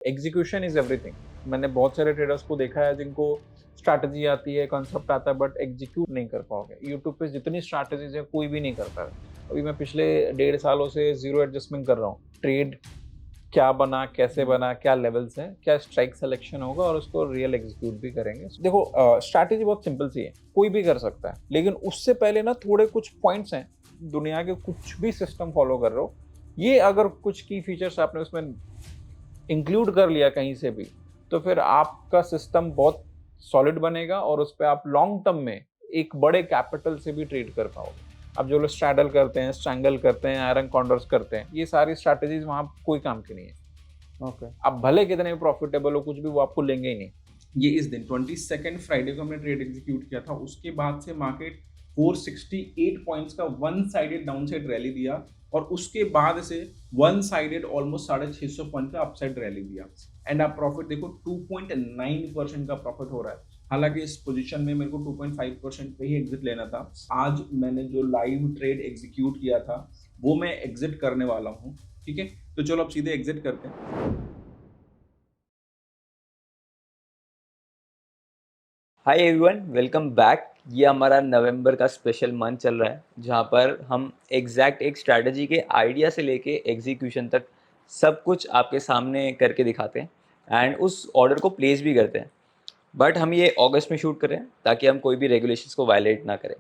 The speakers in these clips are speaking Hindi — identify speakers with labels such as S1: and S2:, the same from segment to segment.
S1: Execution is everything. मैंने बहुत सारे ट्रेडर्स को देखा है जिनको स्ट्रैटेजी आती है, कॉन्सेप्ट आता है, बट एग्जीक्यूट नहीं कर पाओगे। यूट्यूब पे जितनी स्ट्रैटेजीज है कोई भी नहीं करता है। अभी मैं पिछले 1.5 सालों से जीरो एडजस्टमेंट कर रहा हूँ। ट्रेड क्या बना, कैसे बना, क्या लेवल्स हैं, क्या स्ट्राइक सिलेक्शन होगा और उसको रियल एग्जीक्यूट भी करेंगे। देखो, स्ट्रैटेजी बहुत सिंपल सी है, कोई भी कर सकता है, लेकिन उससे पहले ना थोड़े कुछ पॉइंट्स हैं। दुनिया के कुछ भी सिस्टम फॉलो कर रहे हो, ये अगर कुछ की फीचर्स आपने उसमें इंक्लूड कर लिया कहीं से भी, तो फिर आपका सिस्टम बहुत सॉलिड बनेगा और उस पे आप लॉन्ग टर्म में एक बड़े कैपिटल से भी ट्रेड कर पाओगे। अब जो लोग स्ट्रैडल करते हैं, स्ट्रैंगल करते हैं, आयरन कॉन्डर्स करते हैं, ये सारी स्ट्रैटेजीज वहाँ कोई काम की नहीं है।
S2: ओके।
S1: आप भले कितने भी प्रॉफिटेबल हो, कुछ भी, वो आपको लेंगे ही नहीं।
S3: ये इस दिन 22 फ्राइडे को हमने ट्रेड एग्जीक्यूट किया था। उसके बाद से मार्केट 468 पॉइंट्स का one sided down side rally दिया और उसके बाद से वन साइडेड ऑलमोस्ट 650 पॉइंट का अपसाइड रैली दिया। एंड आप प्रॉफिट देखो 2.9% का प्रॉफिट हो रहा है। हालांकि इस पोजीशन में मेरे को 2.5% पे ही एग्जिट लेना था। आज मैंने जो लाइव ट्रेड एग्जीक्यूट किया था वो मैं एग्जिट करने वाला हूँ। ठीक है, तो चलो अब सीधे एग्जिट करते हैं।
S2: Hi everyone, welcome back. ये हमारा नवंबर का स्पेशल मंथ चल रहा है जहाँ पर हम एग्जैक्ट एक स्ट्रैटेजी के आइडिया से लेके एग्जीक्यूशन तक सब कुछ आपके सामने करके दिखाते हैं एंड उस ऑर्डर को प्लेस भी करते हैं। बट हम ये अगस्त में शूट करें ताकि हम कोई भी रेगुलेशंस को वायलेट ना करें।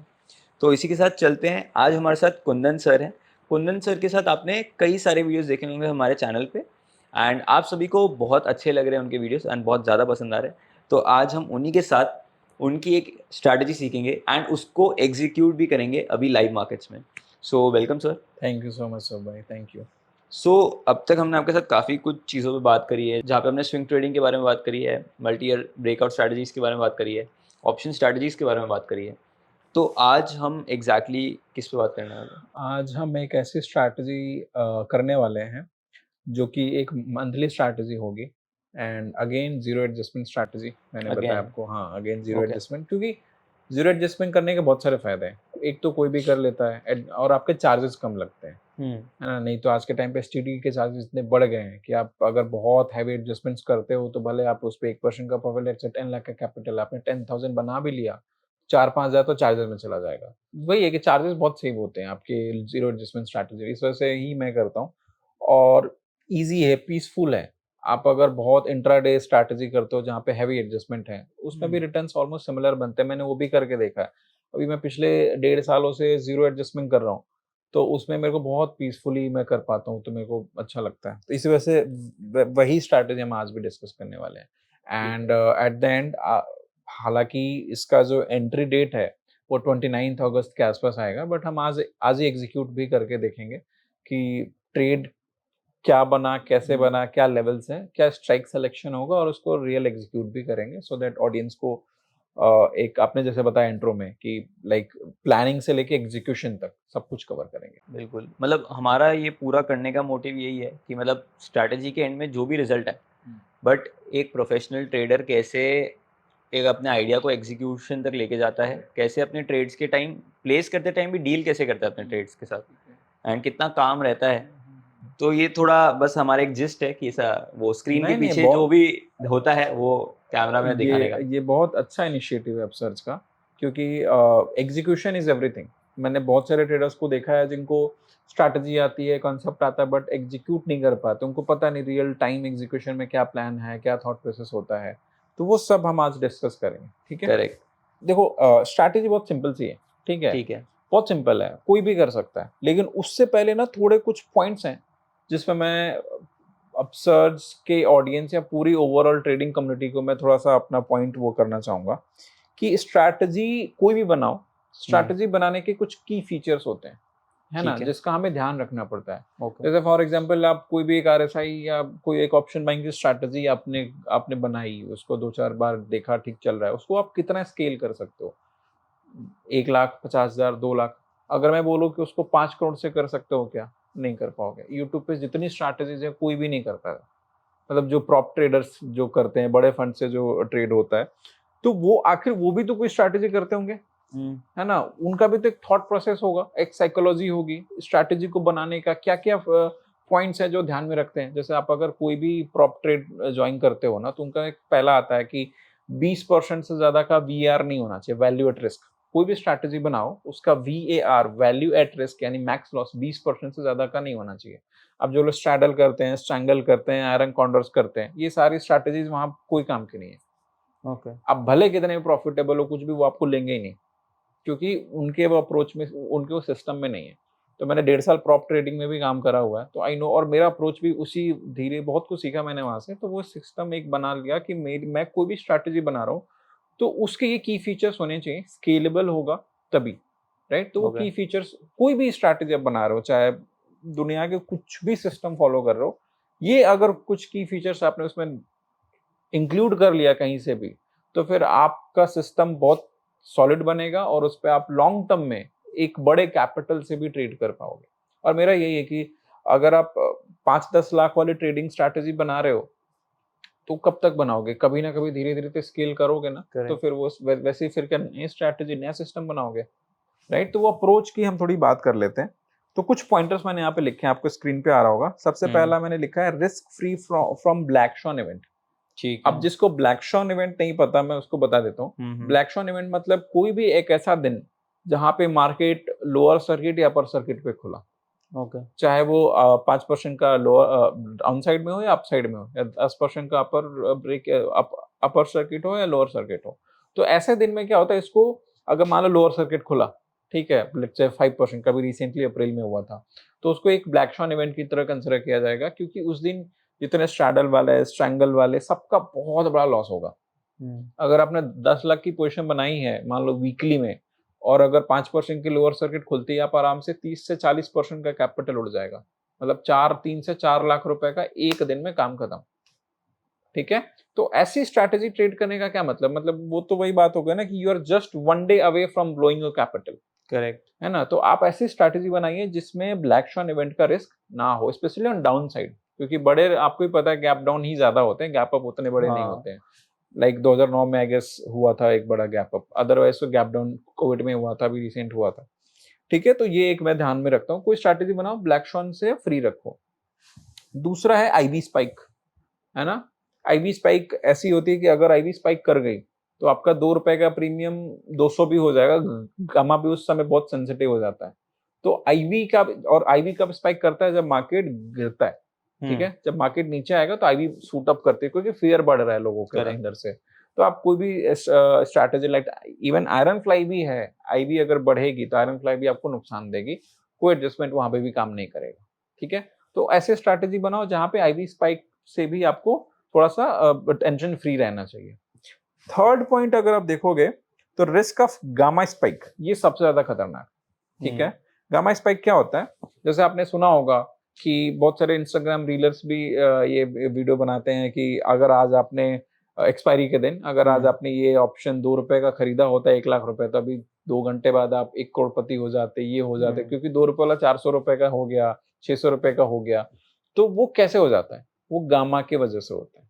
S2: तो इसी के साथ चलते हैं। आज हमारे साथ कुंदन सर हैं। कुंदन सर के साथ आपने कई सारे वीडियोस देखे होंगे हमारे चैनल पे एंड आप सभी को बहुत अच्छे लग रहे हैं उनके वीडियोस एंड बहुत ज़्यादा पसंद आ रहे हैं। तो आज हम उन्हीं के साथ उनकी एक स्ट्रैटेजी सीखेंगे एंड उसको एग्जीक्यूट भी करेंगे अभी लाइव मार्केट्स में। So welcome sir.
S1: Thank you so much sir भाई, थैंक यू।
S2: सो अब तक हमने आपके साथ काफ़ी कुछ चीज़ों पे बात करी है, जहाँ पे हमने स्विंग ट्रेडिंग के बारे में बात करी है, मल्टी ईयर ब्रेकआउट स्ट्रैटेजीज़ के बारे में बात करी है, ऑप्शन स्ट्रैटेजीज़ के बारे में बात करी है। तो आज हम एग्जैक्टली किस पे बात करने वाले हैं?
S1: आज हम एक ऐसी स्ट्रैटेजी करने वाले हैं जो कि एक मंथली स्ट्रैटेजी होगी। And again zero adjustment strategy मैंने बताया
S2: अगेन।
S1: आपको। हाँ, अगेन जीरो
S2: ओके।
S1: एडजस्टमेंट, क्योंकि जीरो एडजस्टमेंट करने के बहुत सारे फायदे हैं। एक तो कोई भी कर लेता है और आपके चार्जेस कम लगते हैं, है ना। नहीं तो आज के टाइम पे एसटीडी के चार्जेस इतने बढ़ गए हैं कि आप अगर बहुत हैवी एडजस्टमेंट्स करते हो तो भले आप उस पर 1% का प्रॉफिट, लेट्स से 10 लाख का कैपिटल आपने 10,000 बना भी लिया, 4-5 हज़ार तो चार्जेस में चला जाएगा। वही है कि चार्जेस बहुत सेव होते हैं आपके जीरो एडजस्टमेंट स्ट्रैटेजी, इस वजह से ही मैं करता हूँ। और ईज़ी है, पीसफुल है। आप अगर बहुत इंट्राडे स्ट्रैटेजी करते हो जहाँ पे हेवी एडजस्टमेंट है, उसमें भी रिटर्न्स ऑलमोस्ट सिमिलर बनते हैं। मैंने वो भी करके देखा है। अभी मैं पिछले 1.5 सालों से ज़ीरो एडजस्टमेंट कर रहा हूँ, तो उसमें मेरे को बहुत पीसफुली मैं कर पाता हूँ, तो मेरे को अच्छा लगता है। तो इसी वजह से व वही स्ट्रैटेजी हम आज भी डिस्कस करने वाले हैं। एंड एट द एंड हालाँकि इसका जो एंट्री डेट है, वो 29th अगस्त के आस-पास आएगा, बट हम आज आज ही एग्ज़ीक्यूट भी करके देखेंगे कि ट्रेड क्या बना, कैसे बना, क्या लेवल्स हैं, क्या स्ट्राइक सिलेक्शन होगा और उसको रियल एग्जीक्यूट भी करेंगे, सो दैट ऑडियंस को एक आपने जैसे बताया इंट्रो में कि लाइक प्लानिंग से लेके एग्जीक्यूशन तक सब कुछ कवर करेंगे।
S2: बिल्कुल, मतलब हमारा ये पूरा करने का मोटिव यही है कि मतलब स्ट्रैटेजी के एंड में जो भी रिजल्ट है, बट एक प्रोफेशनल ट्रेडर कैसे एक अपने आइडिया को एग्जीक्यूशन तक लेके जाता है, कैसे अपने ट्रेड्स के टाइम प्लेस करते टाइम भी डील कैसे करता है अपने ट्रेड्स के साथ एंड कितना काम रहता है। तो ये थोड़ा बस हमारा एक जिस्ट है कि ऐसा वो स्क्रीन के
S1: नहीं, नहीं,
S2: पीछे जो
S1: बहुत
S2: भी होता है वो कैमरा में दिखाने का।
S1: ये बहुत अच्छा इनिशिएटिव है अपसर्च का, क्योंकि एग्जीक्यूशन इज एवरीथिंग। मैंने बहुत सारे ट्रेडर्स को देखा है जिनको स्ट्रैटेजी आती है, कॉन्सेप्ट आता है, बट एग्जीक्यूट नहीं कर पाते। उनको पता नहीं रियल टाइम एग्जीक्यूशन में क्या प्लान है, क्या थॉट प्रोसेस होता है। तो वो सब हम आज डिस्कस करेंगे, ठीक है।
S2: करेक्ट।
S1: देखो, स्ट्रैटेजी बहुत सिंपल सी है, ठीक है।
S2: ठीक है।
S1: बहुत सिंपल है, कोई भी कर सकता है, लेकिन उससे पहले ना थोड़े कुछ पॉइंट्स हैं जिसमें मैं अपसर्ज के ऑडियंस या पूरी ओवरऑल ट्रेडिंग कम्युनिटी को मैं थोड़ा-सा अपना पॉइंट वो करना चाहूँगा कि स्ट्रैटेजी कोई भी बनाओ, स्ट्रैटेजी बनाने के कुछ की फीचर्स होते हैं, है ना?
S2: ठीक है।
S1: जिसका हमें ध्यान रखना पड़ता है।
S2: ओके।
S1: जैसे फॉर एग्ज़ाम्पल आप कोई भी एक आरएसआई या कोई एक ऑप्शन बाइंग की स्ट्रैटेजी आपने आपने बनाई, उसको 2-4 बार देखा ठीक चल रहा है, उसको आप कितना स्केल कर सकते हो? 1 लाख, 50,000, 2 लाख। अगर मैं बोलूँ कि उसको 5 करोड़ से कर सकते हो क्या? नहीं कर पाओगे। यूट्यूब पे जितनी स्ट्रैटेजीज़ है, कोई भी नहीं कर पाएगा। मतलब जो प्रॉप ट्रेडर्स जो करते हैं, बड़े फंड से जो ट्रेड होता है, तो वो आखिर वो भी तो कोई स्ट्रैटेजी करते होंगे, है ना? उनका भी तो एक थॉट प्रोसेस होगा, एक साइकोलॉजी होगी, स्ट्रैटेजी को बनाने का क्या-क्या पॉइंट्स हैं जो ध्यान में रखते हैं। जैसे आप अगर कोई भी प्रॉप ट्रेड ज्वाइन करते हो ना, तो उनका एक पहला आता है कि 20% से ज़्यादा का VAR नहीं होना चाहिए, वैल्यू एट रिस्क। कोई भी स्ट्रैटेजी बनाओ, उसका VAR, वैल्यू एट रिस्क, यानी मैक्स लॉस 20% से ज़्यादा का नहीं होना चाहिए। अब जो लोग स्ट्रैडल करते हैं, स्ट्रैंगल करते हैं, आयरन कॉन्डर्स करते हैं, ये सारी स्ट्रैटेजीज वहाँ कोई काम की नहीं है।
S2: ओके।
S1: आप भले कितने भी प्रॉफिटेबल हो, कुछ भी, वो आपको लेंगे ही नहीं, क्योंकि उनके वो अप्रोच में, उनके वो सिस्टम में नहीं है। तो मैंने 1.5 साल प्रॉप ट्रेडिंग में भी काम करा हुआ है, तो आई नो, और मेरा अप्रोच भी उसी, धीरे बहुत कुछ सीखा मैंने वहाँ से। तो वो सिस्टम एक बना लिया कि मैं कोई भी स्ट्रैटेजी बना रहा हूँ, तो उसके ये की फीचर्स होने चाहिए, स्केलेबल होगा तभी, राइट? तो वो
S2: Okay.
S1: की फीचर्स, कोई भी स्ट्रैटेजी आप बना रहे हो, चाहे दुनिया के कुछ भी सिस्टम फॉलो कर रहे हो, ये अगर कुछ की फीचर्स आपने उसमें इंक्लूड कर लिया कहीं से भी, तो फिर आपका सिस्टम बहुत सॉलिड बनेगा और उस पे आप लॉन्ग टर्म में एक बड़े कैपिटल से भी ट्रेड कर पाओगे। और मेरा यही है कि अगर आप 5-10 लाख वाली ट्रेडिंग स्ट्रैटेजी बना रहे हो, तो कब तक बनाओगे? कभी ना कभी धीरे धीरे तो स्केल करोगे ना, तो
S2: Correct.
S1: फिर वो वैसे ही फिर क्या नई स्ट्रैटेजी, नया सिस्टम बनाओगे, राइट? तो वो अप्रोच की हम थोड़ी बात कर लेते हैं। तो कुछ पॉइंटर्स मैंने यहाँ पे लिखे हैं, आपको स्क्रीन पे आ रहा होगा। सबसे पहला मैंने लिखा है risk free from black swan event.
S2: ठीक है।
S1: अब जिसको ब्लैक शॉन इवेंट नहीं पता, मैं उसको बता देता हूँ। ब्लैक शॉन इवेंट मतलब कोई भी एक ऐसा दिन जहाँ पे मार्केट लोअर सर्किट या अपर सर्किट पे खुला,
S2: ओके।
S1: चाहे वो 5% का लोअर डाउन साइड में हो या अप साइड में हो, या 10% का अपर ब्रेक अपर सर्किट हो या लोअर सर्किट हो। तो ऐसे दिन में क्या होता है, इसको अगर मान लो लोअर सर्किट खुला, ठीक है, लेट्स से 5% का भी रिसेंटली अप्रैल में हुआ था, तो उसको एक ब्लैक शॉन इवेंट की तरह कंसिडर किया जाएगा, क्योंकि उस दिन जितने स्ट्रैडल वाले, स्ट्रैंगल वाले, सबका बहुत बड़ा लॉस होगा। अगर आपने 10 लाख की पोजीशन बनाई है मान लो वीकली में, और अगर 5% की लोअर सर्किट खुलती है, आप आराम से 30 से 40% का कैपिटल उड़ जाएगा। मतलब 3 से 4 लाख रुपए का एक दिन में काम खत्म, ठीक है? तो ऐसी स्ट्रैटेजी ट्रेड करने का क्या मतलब वो तो वही बात हो गई ना कि you are just 1 day away from blowing your capital,
S2: correct.
S1: है ना? तो आप ऐसी स्ट्रैटेजी बनाइए जिसमें ब्लैक शॉन इवेंट का रिस्क ना हो, स्पेशली ऑन डाउन साइड, क्योंकि बड़े, आपको ही पता है, गैप डाउन ही ज्यादा होते हैं, गैप अप उतने बड़े नहीं
S2: हाँ।
S1: होते हैं। लाइक 2009 में आई गेस हुआ था एक बड़ा गैप अप, अदरवाइज तो गैप डाउन कोविड में हुआ था, अभी रिसेंट हुआ था, ठीक है? तो ये एक मैं ध्यान में रखता हूँ, कोई स्ट्रैटेजी बनाओ ब्लैक शॉन से फ्री रखो। दूसरा है आईवी स्पाइक, है ना? आईवी स्पाइक ऐसी होती है कि अगर आईवी स्पाइक कर गई, तो आपका 2 रुपए का प्रीमियम 200 भी हो जाएगा, गामा भी उस समय बहुत सेंसिटिव हो जाता है। तो आईवी का, और आईवी कब स्पाइक करता है? जब मार्केट गिरता है, ठीक है? जब मार्केट नीचे आएगा तो आईवी सूट अप करती है, क्योंकि फियर बढ़ रहा है लोगों के
S2: Correct.
S1: अंदर से। तो आप कोई भी strategy, like even iron fly भी है, आईवी अगर बढ़ेगी तो आयरन फ्लाई भी आपको नुकसान देगी, कोई एडजस्टमेंट वहां पे भी काम नहीं करेगा, ठीक है? तो ऐसे स्ट्रैटेजी बनाओ जहां पे आईवी स्पाइक से भी आपको थोड़ा सा टेंशन फ्री रहना चाहिए। थर्ड पॉइंट अगर आप देखोगे, तो रिस्क ऑफ गामा स्पाइक, ये सबसे ज्यादा खतरनाक, ठीक है? गामा स्पाइक क्या होता है? जैसे आपने सुना होगा कि बहुत सारे इंस्टाग्राम रीलर्स भी ये वीडियो बनाते हैं कि अगर आज आपने एक्सपायरी के दिन, अगर आज आपने ये ऑप्शन 2 रुपए का खरीदा होता है 1 लाख रुपए, तो अभी 2 घंटे बाद आप 1 करोड़पति हो जाते, ये हो जाते, क्योंकि 2 रुपए वाला 400 रुपए का हो गया, 600 रुपए का हो गया। तो वो कैसे हो जाता है? वो गामा के वजह से होता है।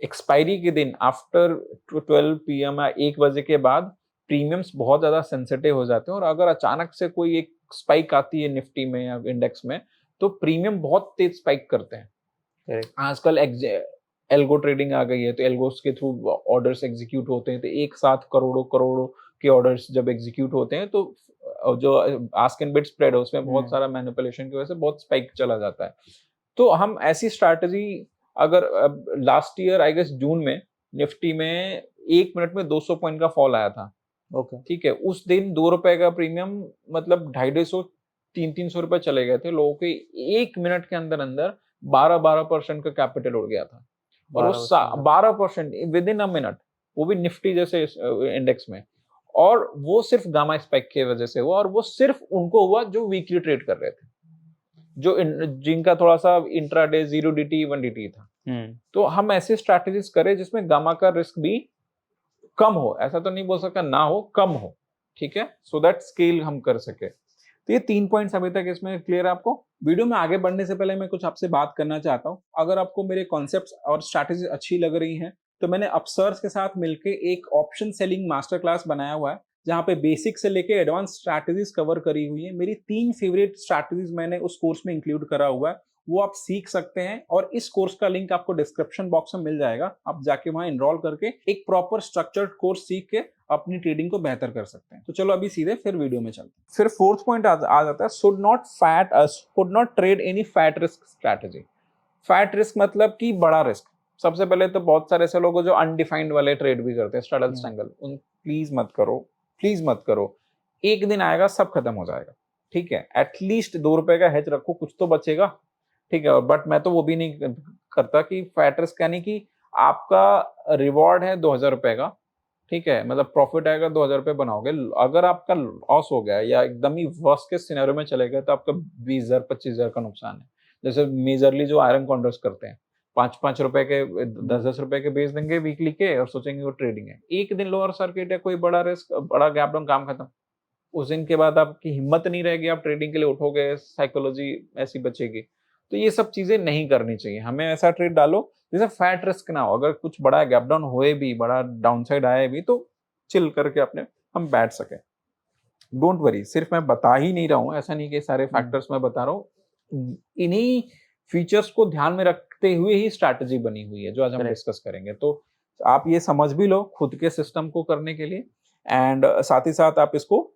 S1: एक्सपायरी के दिन आफ्टर 12 पीएम या 1 बजे के बाद प्रीमियम्स बहुत ज्यादा सेंसिटिव हो जाते हैं, और अगर अचानक से कोई एक स्पाइक आती है निफ्टी में या इंडेक्स में, तो प्रीमियम बहुत तेज स्पाइक करते हैं।
S2: Correct.
S1: आजकल एल्गो ट्रेडिंग आ गई है, तो एल्गोस के थ्रू ऑर्डर्स एग्जीक्यूट होते हैं, तो एक साथ करोड़ों करोड़ों के ऑर्डर्स जब एग्जीक्यूट होते हैं, तो जो आस्क एंड बिड स्प्रेड है उसमें बहुत सारा मैनिपुलेशन की वजह से बहुत स्पाइक चला जाता है। तो हम ऐसी स्ट्रैटेजी, अगर लास्ट ईयर आई गेस जून में निफ्टी में 1 मिनट में 200 पॉइंट का फॉल आया था,
S2: ओके।
S1: ठीक है? उस दिन 2 रुपए का प्रीमियम, मतलब 250 300 रुपए चले गए थे लोगों के, 1 मिनट के अंदर अंदर 12% का कैपिटल उड़ गया था, और वो 12% विद इन अ मिनट, वो भी निफ्टी जैसे इंडेक्स में। और वो सिर्फ गामा स्पाइक की वजह से हुआ, और वो सिर्फ उनको हुआ जो वीकली ट्रेड कर रहे थे, जो जिनका थोड़ा सा इंट्राडे 0DT 1DT था। तो हम ऐसे स्ट्रैटेजीज करें जिसमें गामा का रिस्क भी कम हो, ऐसा तो नहीं बोल सकता ना हो, कम हो, ठीक है? सो दैट स्केल हम कर सके। तो ये 3 पॉइंट्स अभी तक इसमें क्लियर है आपको? वीडियो में आगे बढ़ने से पहले मैं कुछ आपसे बात करना चाहता हूँ। अगर आपको मेरे कॉन्सेप्ट्स और स्ट्रैटेजी अच्छी लग रही हैं, तो मैंने अपसर्स के साथ मिलके एक ऑप्शन सेलिंग मास्टर क्लास बनाया हुआ है, जहाँ पे बेसिक से लेके एडवांस स्ट्रैटेजीज कवर करी हुई है। मेरी 3 फेवरेट स्ट्रैटेजीज मैंने उस कोर्स में इंक्लूड करा हुआ है, वो आप सीख सकते हैं, और इस कोर्स का लिंक आपको डिस्क्रिप्शन बॉक्स में मिल जाएगा। आप जाके वहां एनरोल करके एक प्रॉपर स्ट्रक्चर्ड कोर्स सीख के अपनी ट्रेडिंग को बेहतर कर सकते हैं। तो चलो अभी सीधे फिर वीडियो में चलते हैं। फिर फोर्थ पॉइंट आ जाता है, should not trade any fat risk strategy. Fat risk मतलब कि बड़ा रिस्क। सबसे पहले तो बहुत सारे ऐसे लोग जो अनडिफाइंड वाले ट्रेड भी करते हैं, स्ट्रैडल स्ट्रैंगल, उन प्लीज मत करो, प्लीज मत करो। एक दिन आएगा सब खत्म हो जाएगा, ठीक है। एटलीस्ट 2 रुपए का हेज रखो, कुछ तो बचेगा, ठीक है। बट मैं तो वो भी नहीं करता कि फैट रिस्क, यानी कि आपका रिवॉर्ड है 2000 रुपए का, ठीक है, मतलब प्रॉफिट आएगा 2000 रुपए बनाओगे, अगर आपका लॉस हो गया या एकदम ही वर्स्ट के सिनेरियो में चले गए तो आपका 20,000 25,000 का नुकसान है। जैसे मेजरली जो आयरन कॉन्ट्रैक्ट्स करते हैं, 5-5 रुपए के 10-10 रुपए के बेच देंगे वीकली के, और सोचेंगे वो ट्रेडिंग है। एक दिन लोअर सर्किट है, कोई बड़ा रिस्क, बड़ा गैप डाउन, काम खत्म। उस दिन के बाद आपकी हिम्मत नहीं रहेगी, आप ट्रेडिंग के लिए उठोगे, साइकोलॉजी ऐसी बचेगी। तो ये सब चीजें नहीं करनी चाहिए। हमें ऐसा ट्रेड डालो जैसे फैट रिस्क ना हो। अगर कुछ बड़ा गैप डाउन होए भी, बड़ा डाउनसाइड आए भी, तो चिल करके अपने हम बैठ सके। डोंट वरी, सिर्फ मैं बता ही नहीं रहा हूँ, ऐसा नहीं कि सारे फैक्टर्स मैं बता रहा हूँ। इन्हीं फीचर्स को ध्यान में रखते हुए ही स्ट्रैटेजी बनी हुई है जो आज हम डिस्कस करेंगे। तो आप ये समझ भी लो खुद के सिस्टम को करने के लिए, एंड साथ ही साथ आप इसको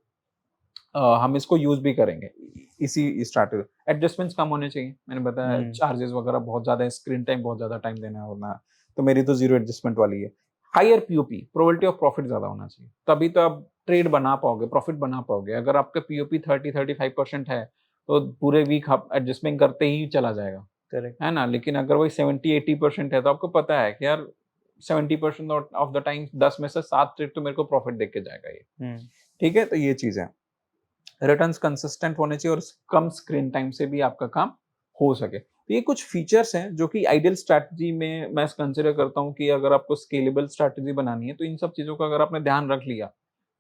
S1: हम इसको यूज भी करेंगे इसी स्ट्रैटेजी। एडजस्टमेंट्स कम होने चाहिए, मैंने बताया चार्जेस वगैरह बहुत ज्यादा है, स्क्रीन टाइम बहुत ज्यादा टाइम देना होना, तो मेरी तो जीरो एडजस्टमेंट वाली है। Higher POP, probability of profit ज्यादा होना चाहिए, तभी तो आप ट्रेड बना पाओगे, प्रॉफिट बना पाओगे। अगर आपका पीओपी 30-35% है तो पूरे वीक आप एडजस्टमेंट करते ही चला जाएगा,
S2: करेक्ट
S1: है ना। लेकिन अगर वही 70-80% है तो आपको पता है कि यार 70% ऑफ द टाइम 10 में से 7 ट्रेड तो मेरे को प्रॉफिट देख के जाएगा ये, ठीक है। तो ये चीज है, रिटर्न्स कंसिस्टेंट होने चाहिए और कम स्क्रीन टाइम से भी आपका काम हो सके। तो ये कुछ फीचर्स हैं जो कि आइडियल स्ट्रैटेजी में मैं कंसिडर करता हूँ कि अगर आपको स्केलेबल स्ट्रैटेजी बनानी है तो इन सब चीजों का अगर आपने ध्यान रख लिया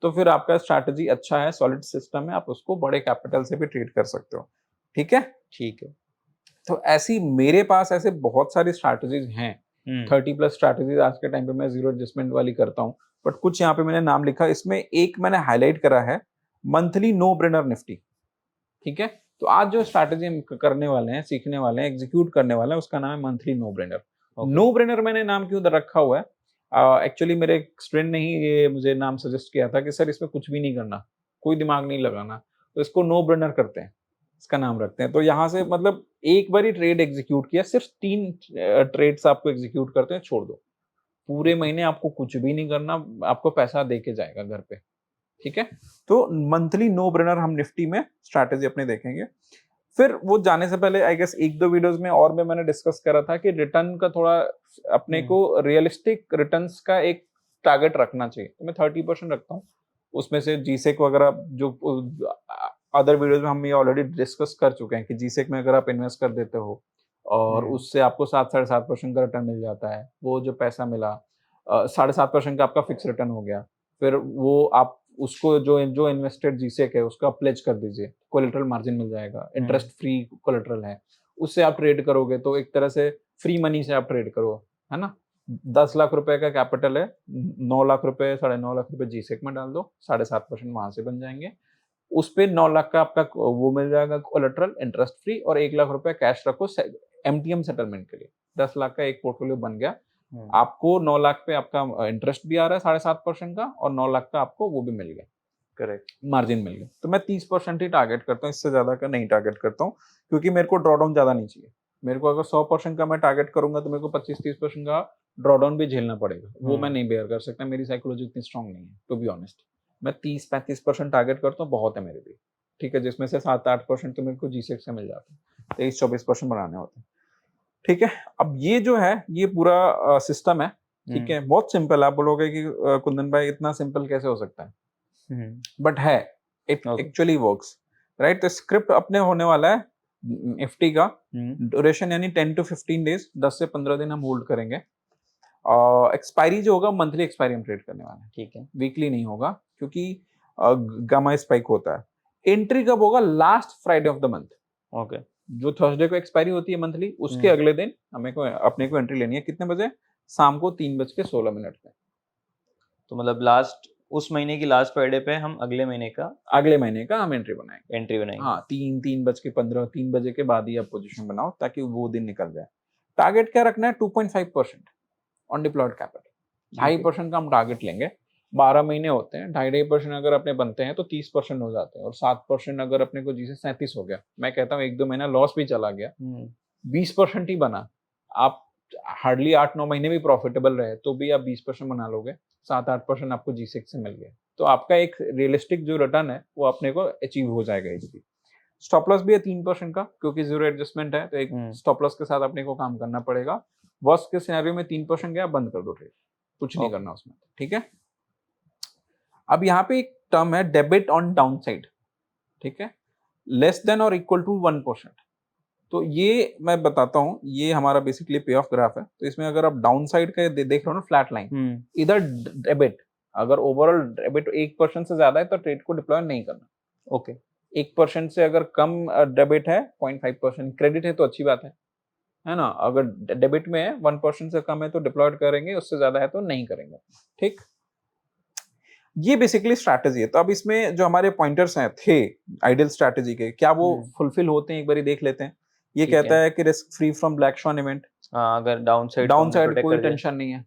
S1: तो फिर आपका स्ट्रैटेजी अच्छा है, सॉलिड सिस्टम है, आप उसको बड़े कैपिटल से भी ट्रेड कर सकते हो, ठीक है।
S2: ठीक है।
S1: तो ऐसी मेरे पास ऐसे बहुत सारी स्ट्रैटेजीज हैं, 30+ स्ट्रैटेजीज आज के टाइम पे मैं जीरो एडजस्टमेंट वाली करता हूँ। बट कुछ यहाँ पे मैंने नाम लिखा, इसमें एक मैंने हाईलाइट करा है, मंथली नो ब्रेनर निफ्टी, ठीक है। तो आज जो स्ट्रैटेजी हम करने वाले हैं, सीखने वाले हैं, एग्जीक्यूट करने वाले हैं, उसका नाम है monthly no brainer. No brainer मैंने नाम क्यों रखा हुआ है, एक्चुअली मेरे एक स्टूडेंट ने ही ये मुझे नाम सजेस्ट किया था कि सर इसमें कुछ भी नहीं करना, कोई दिमाग नहीं लगाना, तो इसको नो ब्रेनर करते हैं, इसका नाम रखते हैं। तो यहाँ से मतलब एक बार ही ट्रेड एग्जीक्यूट किया, सिर्फ 3 ट्रेड्स आपको एग्जीक्यूट करते हैं, छोड़ दो। पूरे महीने आपको कुछ भी नहीं करना, आपको पैसा दे के जाएगा घर पे, ठीक है। तो मंथली नो ब्रेनर हम निफ्टी में स्ट्रैटेजी अपने देखेंगे। फिर वो जाने से पहले आई गेस 1-2 वीडियोस में और भी मैंने डिस्कस करा था कि रिटर्न का थोड़ा अपने को रियलिस्टिक रिटर्न्स का एक टारगेट रखना चाहिए। तो मैं 30% रखता हूँ, उसमें से जीसेक वगैरह जो अदर वीडियोस में हम ये ऑलरेडी डिस्कस कर चुके हैं कि जीसेक में अगर आप इन्वेस्ट कर देते हो और उससे आपको 7-7.5% का रिटर्न मिल जाता है, वो जो पैसा मिला 7.5% का आपका फिक्स रिटर्न हो गया, फिर वो आप उसको जो इन्वेस्टेड जीसेक है उसका प्लेज कर दीजिए, कोलेटरल मार्जिन मिल जाएगा, इंटरेस्ट फ्री कोलेटरल है, उससे आप ट्रेड करोगे तो एक तरह से फ्री मनी से आप ट्रेड करो, है ना। 10 लाख रुपए का कैपिटल है, 9 लाख रुपए 9.5 लाख रुपए जीसेक में डाल दो, 7.5% वहां से बन जाएंगे, उस पे 9 लाख का आपका वो मिल जाएगा कोलेटरल इंटरेस्ट फ्री, और 1 लाख रुपए कैश रखो एमटीएम सेटलमेंट के लिए। 10 लाख का एक पोर्टफोलियो बन गया, आपको 9 लाख पे आपका इंटरेस्ट भी आ रहा है 7.5% का, और 9 लाख का आपको वो भी मिल गया, करेक्ट, मार्जिन मिल गया। तो मैं 30% ही टारगेट करता हूँ, इससे ज्यादा का नहीं टारगेट करता हूँ, क्योंकि मेरे को ड्रॉडाउन ज्यादा नहीं चाहिए। मेरे को अगर 100% का मैं टारगेट करूंगा तो मेरे को 25-30% का ड्रॉडाउन भी झेलना पड़ेगा, वो मैं नहीं बेयर कर सकता, मेरी साइकोलॉजी इतनी स्ट्रांग नहीं है टू बी ऑनेस्ट। मैं 30-35% टारगेट करता हूँ, बहुत है मेरे लिए, ठीक है, जिसमें से 7-8% तो मेरे को जीसेक से मिल जाता है, 23-24% बनाने होते हैं, ठीक है। अब ये जो है ये पूरा सिस्टम है, ठीक है, बहुत सिंपल है। आप बोलोगे कि कुंदन भाई इतना सिंपल कैसे हो सकता है, बट है, इट एक्चुअली वर्क्स, राइट। तो स्क्रिप्ट अपने होने वाला है निफ्टी का, ड्यूरेशन यानी 10 to 15 डेज, 10 से 15 दिन हम होल्ड करेंगे। एक्सपायरी जो होगा मंथली एक्सपायरी हम ट्रेड करने वाले हैं, ठीक है, वीकली नहीं होगा क्योंकि गामा स्पाइक होता है। एंट्री कब होगा, last Friday of the month, okay, जो थर्सडे को एक्सपायरी होती है मंथली, उसके अगले दिन हमें को अपने को एंट्री लेनी है, कितने बजे, शाम को 3:16 पे।
S2: तो मतलब लास्ट उस महीने की लास्ट फ्राइडे पे हम अगले महीने का
S1: हम एंट्री बनाएंगे।
S2: एंट्री बनाएंगे।
S1: हाँ, 3:15 3 बजे के बाद ही आप पोजीशन बनाओ ताकि वो दिन निकल जाए। टारगेट क्या रखना है? 2.5% ऑन डिप्लॉयड कैपिटल। 2.5% का हम टारगेट लेंगे। 12 महीने होते हैं, 2.5% अगर अपने बनते हैं तो 30% हो जाते हैं, और 7% अगर अपने को जिसे 37 हो गया, मैं कहता हूँ 1-2 महीना लॉस भी चला गया, 20% ही बना, आप हार्डली 8-9 महीने भी प्रॉफिटेबल रहे तो भी आप 20% बना लोगे, 7-8% आपको G6 से मिल गया, तो आपका एक रियलिस्टिक जो रिटर्न है वो अपने को अचीव हो जाएगा इजीली। स्टॉप लॉस भी है 3% का, क्योंकि जीरो एडजस्टमेंट है तो एक स्टॉप लॉस के साथ अपने को काम करना पड़ेगा। वर्स्ट के सिनेरियो में 3% गया, बंद कर दो ट्रेड, कुछ नहीं करना उसमें, ठीक है। अब यहाँ पे एक टर्म है डेबिट ऑन डाउनसाइड, ठीक है, लेस देन और इक्वल टू 1%। तो ये मैं बताता हूँ, ये हमारा बेसिकली पे ऑफ ग्राफ है। तो इसमें अगर आप डाउन साइड का देख रहे हो ना, फ्लैट लाइन, इधर डेबिट, अगर ओवरऑल डेबिट 1% से ज्यादा है तो ट्रेड को डिप्लॉय नहीं करना। ओके, 1% से अगर कम डेबिट है, 0.5% क्रेडिट है तो अच्छी बात है ना। अगर डेबिट में है 1% से कम है तो डिप्लॉयड करेंगे, उससे ज्यादा है तो नहीं करेंगे, ठीक। ये बेसिकली स्ट्रैटेजी है। तो अब इसमें जो हमारे पॉइंटर्स हैं थे आइडियल स्ट्रैटेजी के, क्या वो फुलफिल होते हैं, एक बार देख लेते हैं। ये कहता है कि risk free from black swan event.
S2: अगर डाउन
S1: साइड कोई टेंशन नहीं है,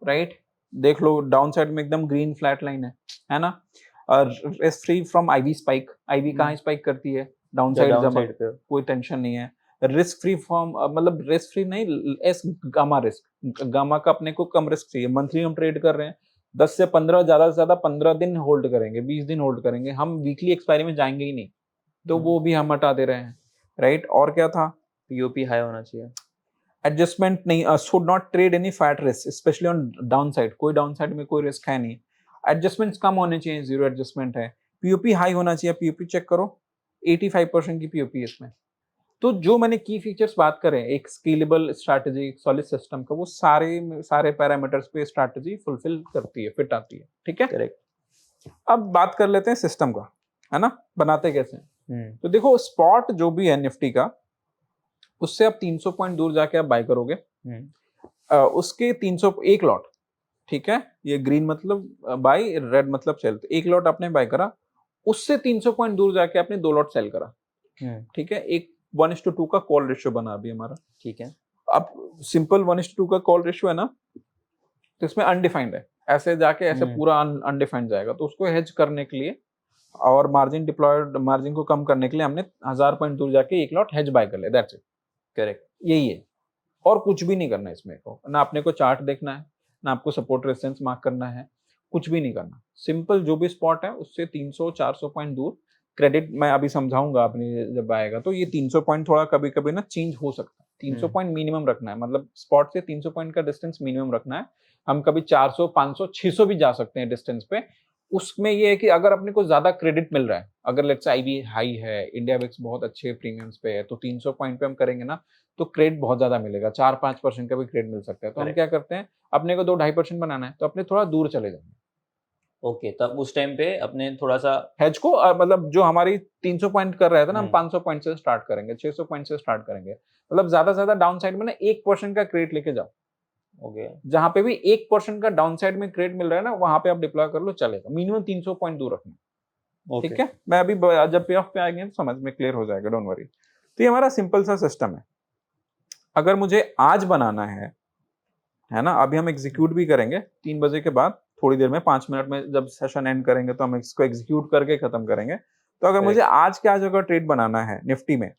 S1: राइट। देख लो डाउन साइड में एकदम ग्रीन फ्लैट लाइन है ना। और risk free from IV spike, IV कहाँ स्पाइक करती है? डाउन साइड पे, कोई टेंशन नहीं है। रिस्क फ्री फ्रॉम मतलब रिस्क फ्री नहीं, एस गामा रिस्क, गामा का अपने को कम रिस्क चाहिए। मंथली हम ट्रेड कर रहे हैं, 10 से 15, ज्यादा से ज्यादा 15 दिन होल्ड करेंगे, 20 दिन होल्ड करेंगे, हम वीकली एक्सपायरी में जाएंगे ही नहीं, तो वो भी हम हटा दे रहे हैं, राइट। और क्या था?
S2: पीओपी हाई होना चाहिए।
S1: एडजस्टमेंट नहीं, should not trade any fat risk specially on down side, कोई डाउन साइड में कोई रिस्क है नहीं। एडजस्टमेंट्स कम होने चाहिए, जीरो एडजस्टमेंट है। पीओपी हाई होना चाहिए, पीओपी चेक करो 85% की पीओपी इसमें। तो जो मैंने की फीचर्स बात करें, एक स्केलेबल स्ट्रैटेजी, सॉलिड सिस्टम का, वो सारे पैरामीटर्स पे स्ट्रैटेजी फुलफिल करती है, फिट आती है, ठीक है।
S2: करेक्ट।
S1: अब बात कर लेते हैं सिस्टम का, है ना, बनाते कैसे हैं। तो देखो स्पॉट जो भी है निफ्टी का, उससे आप 300 पॉइंट दूर जाके आप बाय करोगे। उसके 301 लॉट, ठीक है, ये ग्रीन मतलब बाय, रेड मतलब सेल, तो एक लॉट आपने बाय करा, उससे 300 पॉइंट दूर जाके आपने 2 लॉट सेल करा, ठीक है। एक 1:2 का कॉल रेशियो बना अभी हमारा, ठीक है। अब सिंपल 1:2 का कॉल रेशियो है ना, तो इसमें अनडिफाइंड है, ऐसे जाके ऐसे पूरा अनडिफाइंड जाएगा, तो उसको हेज करने के लिए और मार्जिन डिप्लॉयड, मार्जिन को कम करने के लिए हमने 1000 पॉइंट दूर जाके एक लॉट हेज बाय कर लिया, दैट्स इट। करेक्ट, यही है, और कुछ भी नहीं करना इसमें को, ना अपने को चार्ट देखना है, ना आपको सपोर्ट रेजिस्टेंस मार्क करना है, कुछ भी नहीं करना। सिंपल जो भी स्पॉट है उससे 300-400 पॉइंट दूर क्रेडिट, मैं अभी समझाऊंगा आपने जब आएगा, तो ये 300 पॉइंट थोड़ा कभी कभी ना चेंज हो सकता है। 300 पॉइंट मिनिमम रखना है, मतलब स्पॉट से 300 पॉइंट का डिस्टेंस मिनिमम रखना है। हम कभी 400, 500, 600 भी जा सकते हैं डिस्टेंस पे। उसमें ये है कि अगर अपने को ज्यादा क्रेडिट मिल रहा है, अगर लेट्स से आईवी हाई है, इंडिया विक्स बहुत अच्छे प्रीमियम्स पे है, तो 300 पॉइंट पे हम करेंगे ना, तो क्रेडिट बहुत ज्यादा मिलेगा, 4-5% का भी क्रेडिट मिल सकता है। तो हम क्या करते हैं, अपने को 2-2.5% बनाना है, तो अपने थोड़ा दूर चले जाएंगे।
S2: ओके, तब उस टाइम पे अपने थोड़ा सा
S1: हेज को मतलब जो हमारी 300 पॉइंट कर रहे थे ना, हम 500 पॉइंट से स्टार्ट करेंगे, 600 पॉइंट से स्टार्ट करेंगे, मतलब ज्यादा से ज्यादा डाउन साइड में ना 1% का क्रेडिट लेके जाओ। ओके, जहां पे भी 1% का डाउन साइड में क्रेडिट मिल रहा है ना, वहां पे आप डिप्लॉय कर लो, चलेगा। मिनिमम 300 पॉइंट दूर रखना, ठीक है। मैं अभी जब पे ऑफ पे आएंगे तो समझ में क्लियर हो जाएगा, डोंट वरी। तो ये हमारा सिंपल सा सिस्टम है। अगर मुझे आज बनाना है ना, अभी हम एग्जीक्यूट भी करेंगे 3 बजे के बाद, थोड़ी देर में 5 मिनट में जब सेशन एंड करेंगे तो हम इसको एग्जीक्यूट करके खत्म करेंगे। तो अगर मुझे आज के आज अगर ट्रेड बनाना है निफ्टी में,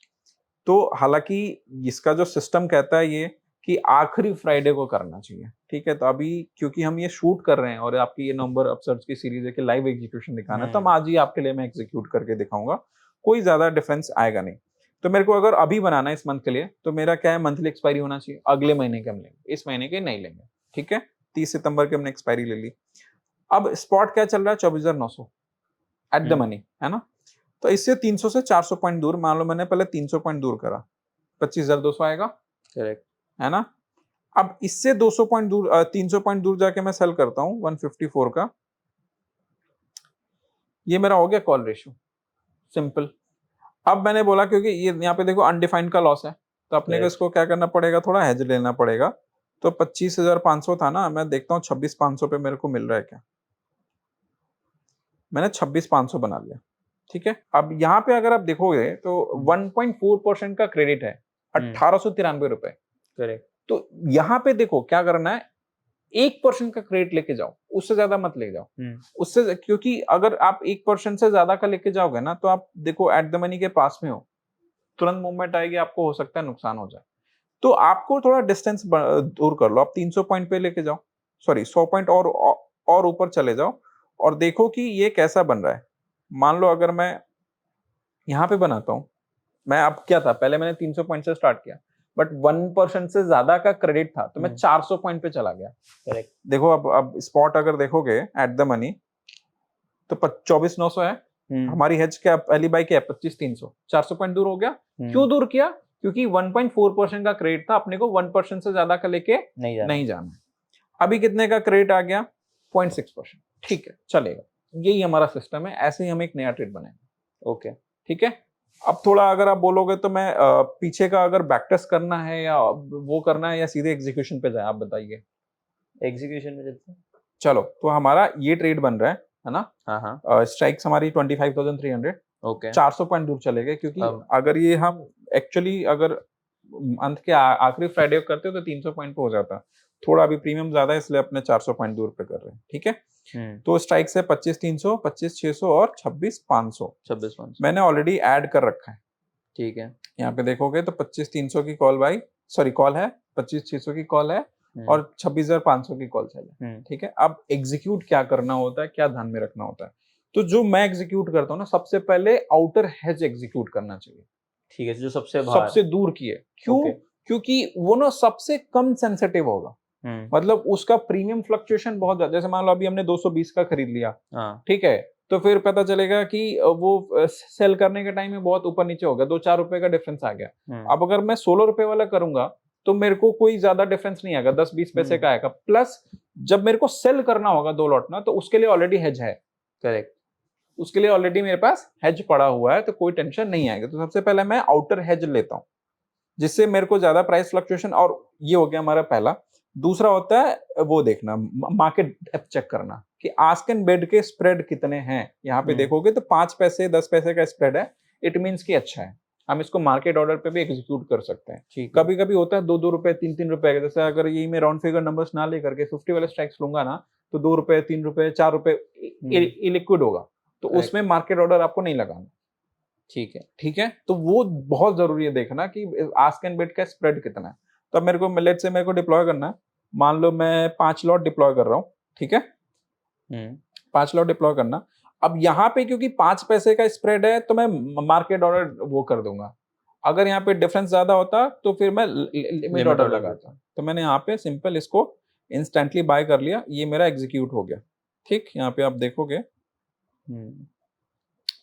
S1: तो हालांकि इसका जो सिस्टम कहता है ये कि आखिरी फ्राइडे को करना चाहिए, ठीक है। तो अभी क्योंकि हम ये शूट कर रहे हैं और आपकी ये नंबर अपसर्च की सीरीज है कि लाइव एग्जीक्यूशन दिखाना है, तो हम आज ही आपके लिए मैं एग्जीक्यूट करके दिखाऊंगा, कोई ज्यादा डिफरेंस आएगा नहीं। तो मेरे को अगर अभी बनाना है इस मंथ के लिए, तो मेरा क्या है, मंथली एक्सपायरी होना चाहिए, अगले महीने के हम लेंगे, इस महीने के नहीं लेंगे, ठीक है। 30 सितंबर के हमने एक्सपायरी ले ली। अब स्पॉट क्या चल रहा है, 24,900 एट द मनी, है ना। तो इससे 300 से 400 पॉइंट दूर, मान लो मैंने पहले 300 पॉइंट दूर करा, 25,200 आएगा, करेक्ट, है ना। अब इससे 200 पॉइंट दूर, 300 पॉइंट दूर जाके मैं सेल करता हूं 154 का, ये मेरा हो गया कॉल रेशियो, सिंपल। अब मैंने बोला क्योंकि ये यहाँ पे देखो अनडिफाइंड का लॉस है, तो अपने को इसको क्या करना पड़ेगा, थोड़ा हेज लेना पड़ेगा। तो 25,500 था ना, मैं देखता हूँ 26,500 पे मेरे को मिल रहा है क्या, मैंने 26,500 बना लिया, ठीक है। अब यहाँ पे अगर आप देखोगे तो 1.4% का क्रेडिट है, 1893 रुपए।
S2: करेक्ट।
S1: तो यहाँ पे देखो क्या करना है, 1% का क्रेडिट लेके जाओ, उससे ज्यादा मत ले जाओ। उससे, क्योंकि अगर आप 1% से ज्यादा का लेके जाओगे ना, तो आप देखो एट द मनी के पास में हो, तुरंत मूवमेंट आएगी, आपको हो सकता है नुकसान हो जाए। तो आपको थोड़ा डिस्टेंस दूर कर लो, आप 300 पॉइंट पे लेके जाओ, सॉरी 100 पॉइंट और ऊपर चले जाओ और देखो कि ये कैसा बन रहा है। मान लो अगर मैं यहाँ पे बनाता हूँ, मैं अब क्या था, पहले मैंने 300 पॉइंट से स्टार्ट किया, बट 1% से ज्यादा का क्रेडिट था, तो मैं 400 पॉइंट पे चला गया।
S2: करेक्ट।
S1: देखो अब स्पॉट अगर देखोगे एट द मनी तो 24,900 है, हमारी हेज क्या पहली बाई क्या है 25,300, 400 पॉइंट दूर हो गया। क्यों दूर किया? क्योंकि 1.4% का क्रेडिट था, अपने को 1% से ज्यादा का लेके नहीं जाना। अभी कितने का क्रेडिट आ गया? 0.6%। ठीक है, चलेगा, यही हमारा सिस्टम है, ऐसे ही हम एक नया ट्रेड बनाएंगे।
S2: ओके,
S1: ठीक है। अब थोड़ा अगर आप बोलोगे तो मैं पीछे का अगर बैक टेस्ट करना है या वो करना है या सीधे एग्जीक्यूशन पे जाए, आप बताइए।
S2: एग्जीक्यूशन में चलते हैं।
S1: चलो, तो हमारा ये ट्रेड बन रहा है ना।
S2: हाँ।
S1: स्ट्राइक्स हमारी 25,300।
S2: ओके।
S1: 400 पॉइंट दूर चले गए, क्योंकि अगर ये हम एक्चुअली अगर अंत के आखिरी फ्राइडे को करते तो 300 पॉइंट पे हो जाता। थोड़ा अभी प्रीमियम ज्यादा है, इसलिए अपने 400 पॉइंट दूर पे कर रहे हैं। ठीक है। तो स्ट्राइक्स है 25,300, 25,600 और 26,500।
S2: 26,500
S1: मैंने ऑलरेडी ऐड कर रखा है।
S2: ठीक है।
S1: यहाँ पे देखोगे तो 25,300 की कॉल बाई, सॉरी कॉल है, 25,600 की कॉल है और 26,500 की कॉल सेल है। ठीक है। अब एग्जीक्यूट क्या करना होता है, क्या ध्यान में रखना होता है? तो जो मैं एग्जीक्यूट करता हूँ ना, सबसे पहले आउटर हेज एग्जीक्यूट करना चाहिए।
S2: ठीक है, जो सबसे
S1: दूर की है। क्यों? क्योंकि वो ना सबसे कम सेंसिटिव होगा। मतलब उसका प्रीमियम फ्लक्चुएशन बहुत ज्यादा, जैसे मान लो अभी हमने 220 का खरीद लिया, ठीक है, तो फिर पता चलेगा कि वो सेल करने के टाइम में बहुत ऊपर नीचे होगा, 2-4 रुपए का डिफरेंस आ गया। अब अगर मैं 16 रुपए वाला करूंगा तो मेरे को कोई ज्यादा डिफरेंस नहीं आएगा, 10-20 पैसे का आएगा। प्लस जब मेरे को सेल करना होगा 2 लॉट ना, तो उसके लिए ऑलरेडी हेज है। करेक्ट। उसके लिए ऑलरेडी मेरे पास हेज पड़ा हुआ है, तो कोई टेंशन नहीं आएगा। तो सबसे पहले मैं आउटर हेज लेता हूँ, जिससे मेरे को ज्यादा प्राइस फ्लक्चुएशन, और ये हो गया हमारा पहला। दूसरा होता है वो देखना, मार्केट डेप्थ चेक करना कि आस्क एंड बिड के स्प्रेड कितने हैं। यहाँ पे देखोगे तो 5 पैसे 10 पैसे का स्प्रेड है, इट मीन्स कि अच्छा है। हम इसको मार्केट ऑर्डर पे भी एग्जीक्यूट कर सकते हैं। कभी कभी होता है 2-2 रुपए 3-3 रुपए का, जैसे अगर यही मैं राउंड फिगर नंबर्स ना लेकर के 50 वाले स्ट्राइक्स लूंगा ना, तो 2 रुपए 3 रुपए 4 रुपए इलिक्विड होगा, तो उसमें मार्केट ऑर्डर आपको नहीं लगाना। ठीक है। तो वो बहुत जरूरी है देखना कि आस्क एंड बिड का स्प्रेड कितना है। तो मेरे को लेट से मेरे को डिप्लॉय करना है, मान लो मैं 5 लॉट डिप्लॉय कर रहा हूँ। ठीक है। 5 लॉट डिप्लॉय करना। अब यहाँ पे क्योंकि 5 पैसे का स्प्रेड है, तो मैं मार्केट ऑर्डर वो कर दूंगा। अगर यहाँ पे डिफरेंस ज्यादा होता तो फिर मैं लिमिट ऑर्डर लगाता। तो मैंने यहाँ पे सिंपल इसको इंस्टेंटली बाय कर लिया, ये मेरा एग्जीक्यूट हो गया। ठीक, यहाँ पे आप देखोगे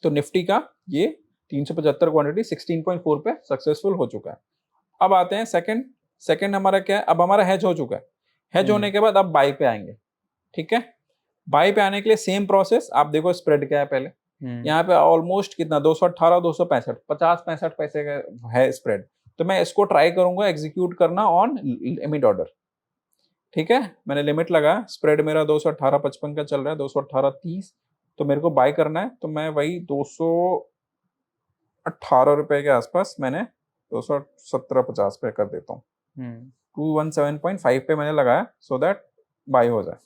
S1: तो निफ्टी का ये 375 क्वांटिटी 16.4 पे सक्सेसफुल हो चुका है। अब आते हैं सेकंड हमारा क्या है, अब हमारा हेज हो चुका है। हेज होने के बाद अब बाय पे आएंगे। ठीक है। बाय पे आने के लिए सेम प्रोसेस, आप देखो स्प्रेड क्या है पहले। यहाँ पे ऑलमोस्ट कितना 218 265 50-65 पैसे का है स्प्रेड। तो मैं इसको ट्राई करूंगा एग्जीक्यूट करना ऑन लिमिट ऑर्डर। ठीक है, मैंने लिमिट लगाया, स्प्रेड मेरा 218.55 का चल रहा है, 218.30, तो मेरे को बाय करना है। तो मैं वही 218 रुपए के आसपास मैंने 217.50 पे कर देता हूँ। 217.5 पे मैंने लगाया, सो दैट बाय हो जाए।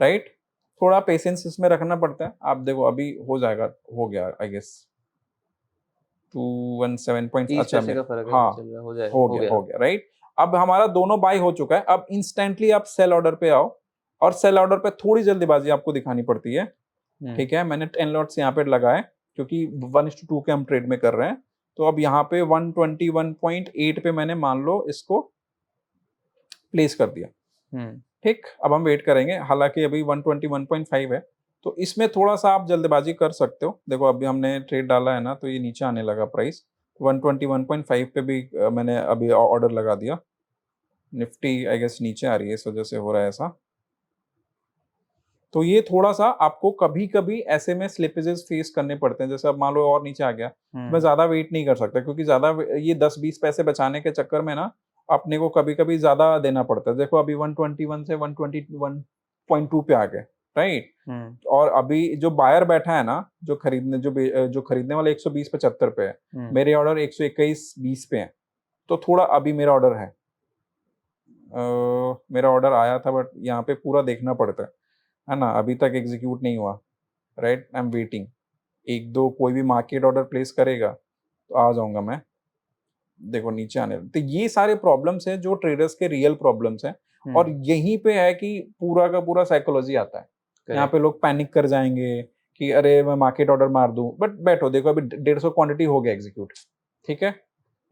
S1: राइट। थोड़ा पेशेंस इसमें रखना पड़ता है। आप देखो अभी हो जाएगा, हो गया आई गेस 217. अच्छा हाँ, हो गया राइट। अब हमारा दोनों बाय हो चुका है। अब इंस्टेंटली आप सेल ऑर्डर पे आओ, और सेल ऑर्डर पे थोड़ी जल्दीबाजी आपको दिखानी पड़ती है। ठीक है, मैंने 10 लॉट्स यहाँ पे लगाए, क्योंकि 1:2 के हम ट्रेड में कर रहे हैं। तो अब यहाँ पे 121.8 पे मैंने मान लो इसको प्लेस कर दिया। ठीक, अब हम वेट करेंगे, हालांकि अभी 121.5 है, तो इसमें थोड़ा सा आप जल्दबाजी कर सकते हो। देखो अभी हमने ट्रेड डाला है ना, तो ये नीचे आने लगा प्राइस 121.5 पे भी मैंने अभी ऑर्डर लगा दिया। निफ्टी आई गेस नीचे आ रही है, इस वजह से हो रहा है ऐसा। तो ये थोड़ा सा आपको कभी कभी ऐसे में स्लिपेजेस फेस करने पड़ते हैं। जैसे अब मान लो और नीचे आ गया, मैं ज्यादा वेट नहीं कर सकता, क्योंकि ज्यादा ये 10-20 पैसे बचाने के चक्कर में ना अपने को कभी कभी ज्यादा देना पड़ता है। देखो अभी 121 से 121.2 पे आ गए, राइट।
S2: हम्म
S1: और अभी जो बायर बैठा है ना, जो खरीदने वाले 120-75 पे है,
S2: हम्म
S1: मेरे ऑर्डर 121-20 पे है। तो थोड़ा अभी मेरा ऑर्डर है, मेरा ऑर्डर आया था, बट यहाँ पे पूरा देखना पड़ता है ना, अभी तक एग्जीक्यूट नहीं हुआ, राइट। I am waiting. एक दो कोई भी मार्केट ऑर्डर प्लेस करेगा तो आ जाऊंगा मैं। देखो नीचे आने, तो ये सारे प्रॉब्लम्स हैं जो ट्रेडर्स के रियल प्रॉब्लम्स हैं। और यहीं पे है कि पूरा का पूरा साइकोलॉजी आता है। यहाँ पे लोग पैनिक कर जाएंगे कि अरे मैं मार्केट ऑर्डर मार दूं, बट बैठो, देखो अभी 150 क्वांटिटी हो गया एग्जीक्यूट, ठीक है।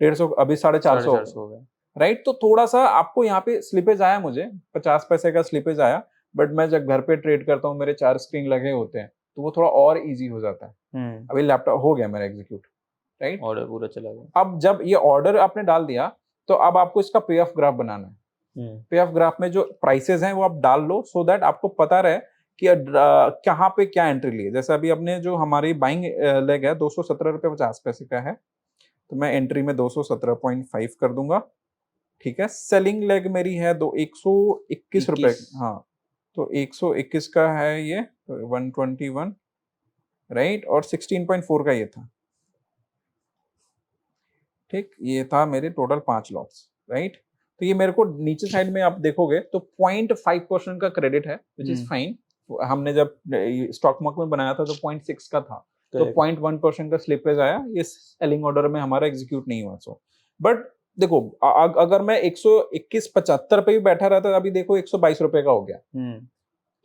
S1: 150 अभी 450
S2: हो गए।
S1: राइट। तो थोड़ा सा आपको यहाँ पे स्लिपेज आया, मुझे 50 पैसे का स्लिपेज आया, बट मैं जब घर पे ट्रेड करता हूँ, मेरे 4 स्क्रीन लगे होते हैं, तो वो थोड़ा और इजी हो जाता है। अभी लैपटॉप हो गया मेरा एग्जीक्यूट, राइट।
S2: ऑर्डर पूरा चला गया।
S1: अब जब ये ऑर्डर आपने डाल दिया, तो अब आपको इसका पे ऑफ ग्राफ बनाना है। पे ऑफ ग्राफ में जो प्राइसेस हैं वो आप डाल लो, सो दैट आपको पता रहे कि कहाँ पे क्या एंट्री ली है। जैसे अभी अपने जो हमारी बाइंग लेग है 217 रुपये 50 पैसे का है, तो मैं एंट्री में 217.5 कर दूंगा, ठीक है। सेलिंग लेग मेरी है 121 रुपए, हाँ, तो 121 का है ये, तो 121, राइट। और 16.4 का ये था, ठीक। ये था मेरे टोटल 5 लॉट्स, राइट। तो ये मेरे को नीचे साइड में आप देखोगे तो 0.5% का क्रेडिट है, विच इज फाइन। हमने जब स्टॉक मार्केट में बनाया था तो 0.6 का था, तो 0.1% का स्लिपेज आया, ये सेलिंग ऑर्डर में हमारा एग्जीक्यूट नहीं हुआ। सो बट देखो, अगर मैं 121.75 पे भी बैठा रहता, अभी देखो 122 रुपए का हो गया,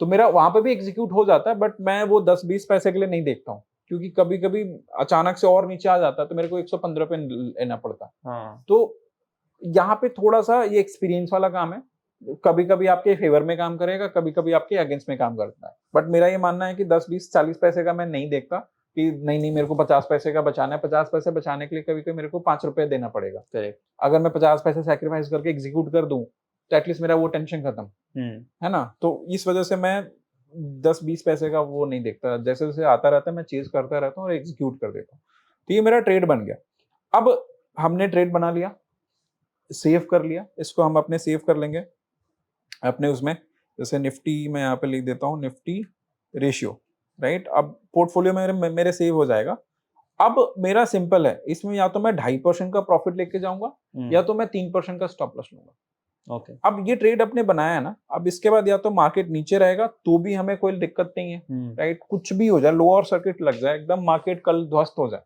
S1: तो मेरा वहां पे भी एग्जीक्यूट हो जाता है, बट मैं वो 10-20 पैसे के लिए नहीं देखता हूँ, क्योंकि कभी कभी अचानक से और नीचे आ जाता है, तो मेरे को 115 पे लेना पड़ता है। तो यहाँ पे थोड़ा सा ये एक्सपीरियंस वाला काम है, कभी कभी आपके फेवर में काम करेगा, कभी कभी आपके अगेंस्ट में काम करता है। बट मेरा ये मानना है कि 10-20-40 पैसे का मैं नहीं देखता कि नहीं मेरे को 50 पैसे का बचाना है। 50 पैसे बचाने के लिए कभी कभी मेरे को 5 रुपए देना पड़ेगा, करेक्ट। अगर मैं 50 पैसे सेक्रीफाइस करके एग्जीक्यूट कर दूं, तो एटलीस्ट मेरा वो टेंशन खत्म, है ना। तो इस वजह से मैं 10-20 पैसे का वो नहीं देखता, जैसे जैसे आता रहता है मैं चेज करता रहता हूँ और एग्जीक्यूट कर देता हूँ। तो ये मेरा ट्रेड बन गया। अब हमने ट्रेड बना लिया, सेव कर लिया, इसको हम अपने सेव कर लेंगे अपने उसमें। जैसे निफ्टी मैं यहाँ पे लिख देता हूँ, निफ्टी रेशियो, राइट। अब पोर्टफोलियो मेरे सेव हो जाएगा। अब मेरा सिंपल है, इसमें या तो मैं 2.5% का प्रॉफिट लेके जाऊंगा, या तो मैं 3% का स्टॉप लॉस लूंगा।
S2: ओके।
S1: अब ये ट्रेड अपने बनाया है ना, अब इसके बाद या तो मार्केट नीचे रहेगा तो भी हमें कोई दिक्कत नहीं है, राइट। कुछ भी हो जाए, लोअर सर्किट लग जाए, एकदम मार्केट कल ध्वस्त हो जाए,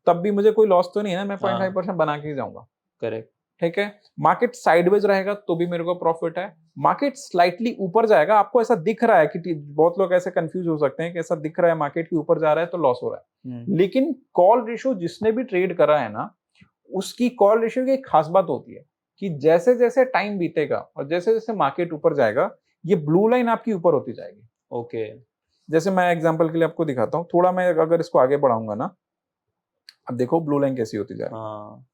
S1: तब भी मुझे कोई लॉस तो नहीं है ना, मैं 0.5% बना के ही जाऊंगा,
S2: करेक्ट,
S1: ठीक है। मार्केट साइडवेज रहेगा तो भी मेरे को प्रॉफिट है। मार्केट स्लाइटली ऊपर जाएगा, आपको ऐसा दिख रहा है कि बहुत लोग ऐसे कंफ्यूज हो सकते हैं कि ऐसा दिख रहा है मार्केट के ऊपर जा रहा है तो लॉस हो रहा है, लेकिन कॉल रेशियो जिसने भी ट्रेड करा है ना, उसकी कॉल रेशियो की एक खास बात होती है कि जैसे जैसे टाइम बीतेगा और जैसे जैसे मार्केट ऊपर जाएगा, ये ब्लू लाइन आपकी ऊपर होती जाएगी।
S2: ओके।
S1: जैसे मैं एग्जांपल के लिए आपको दिखाता हूँ, थोड़ा मैं अगर इसको आगे बढ़ाऊंगा ना, अब देखो ब्लू लाइन कैसी होती जा रही है,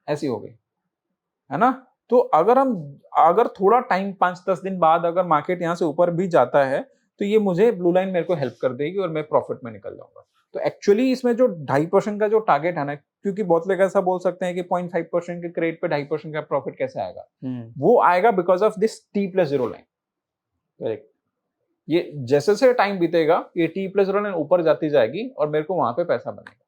S1: ऐसी हो गई, है ना। तो अगर थोड़ा टाइम 5-10 दिन बाद अगर मार्केट यहाँ से ऊपर भी जाता है, तो ये मुझे ब्लू लाइन मेरे को हेल्प कर देगी और मैं प्रॉफिट में निकल जाऊंगा। तो एक्चुअली इसमें जो 2.5% का जो टारगेट है ना, क्योंकि बहुत लोग ऐसा बोल सकते हैं कि 0.5% के क्रेडिट पे 2.5% का प्रॉफिट कैसे आएगा, वो आएगा because of this T+0 line, correct. ये जैसे जैसे टाइम बीतेगा, ये T+0 लाइन ऊपर जाती जाएगी और मेरे को वहां पे पैसा बनेगा।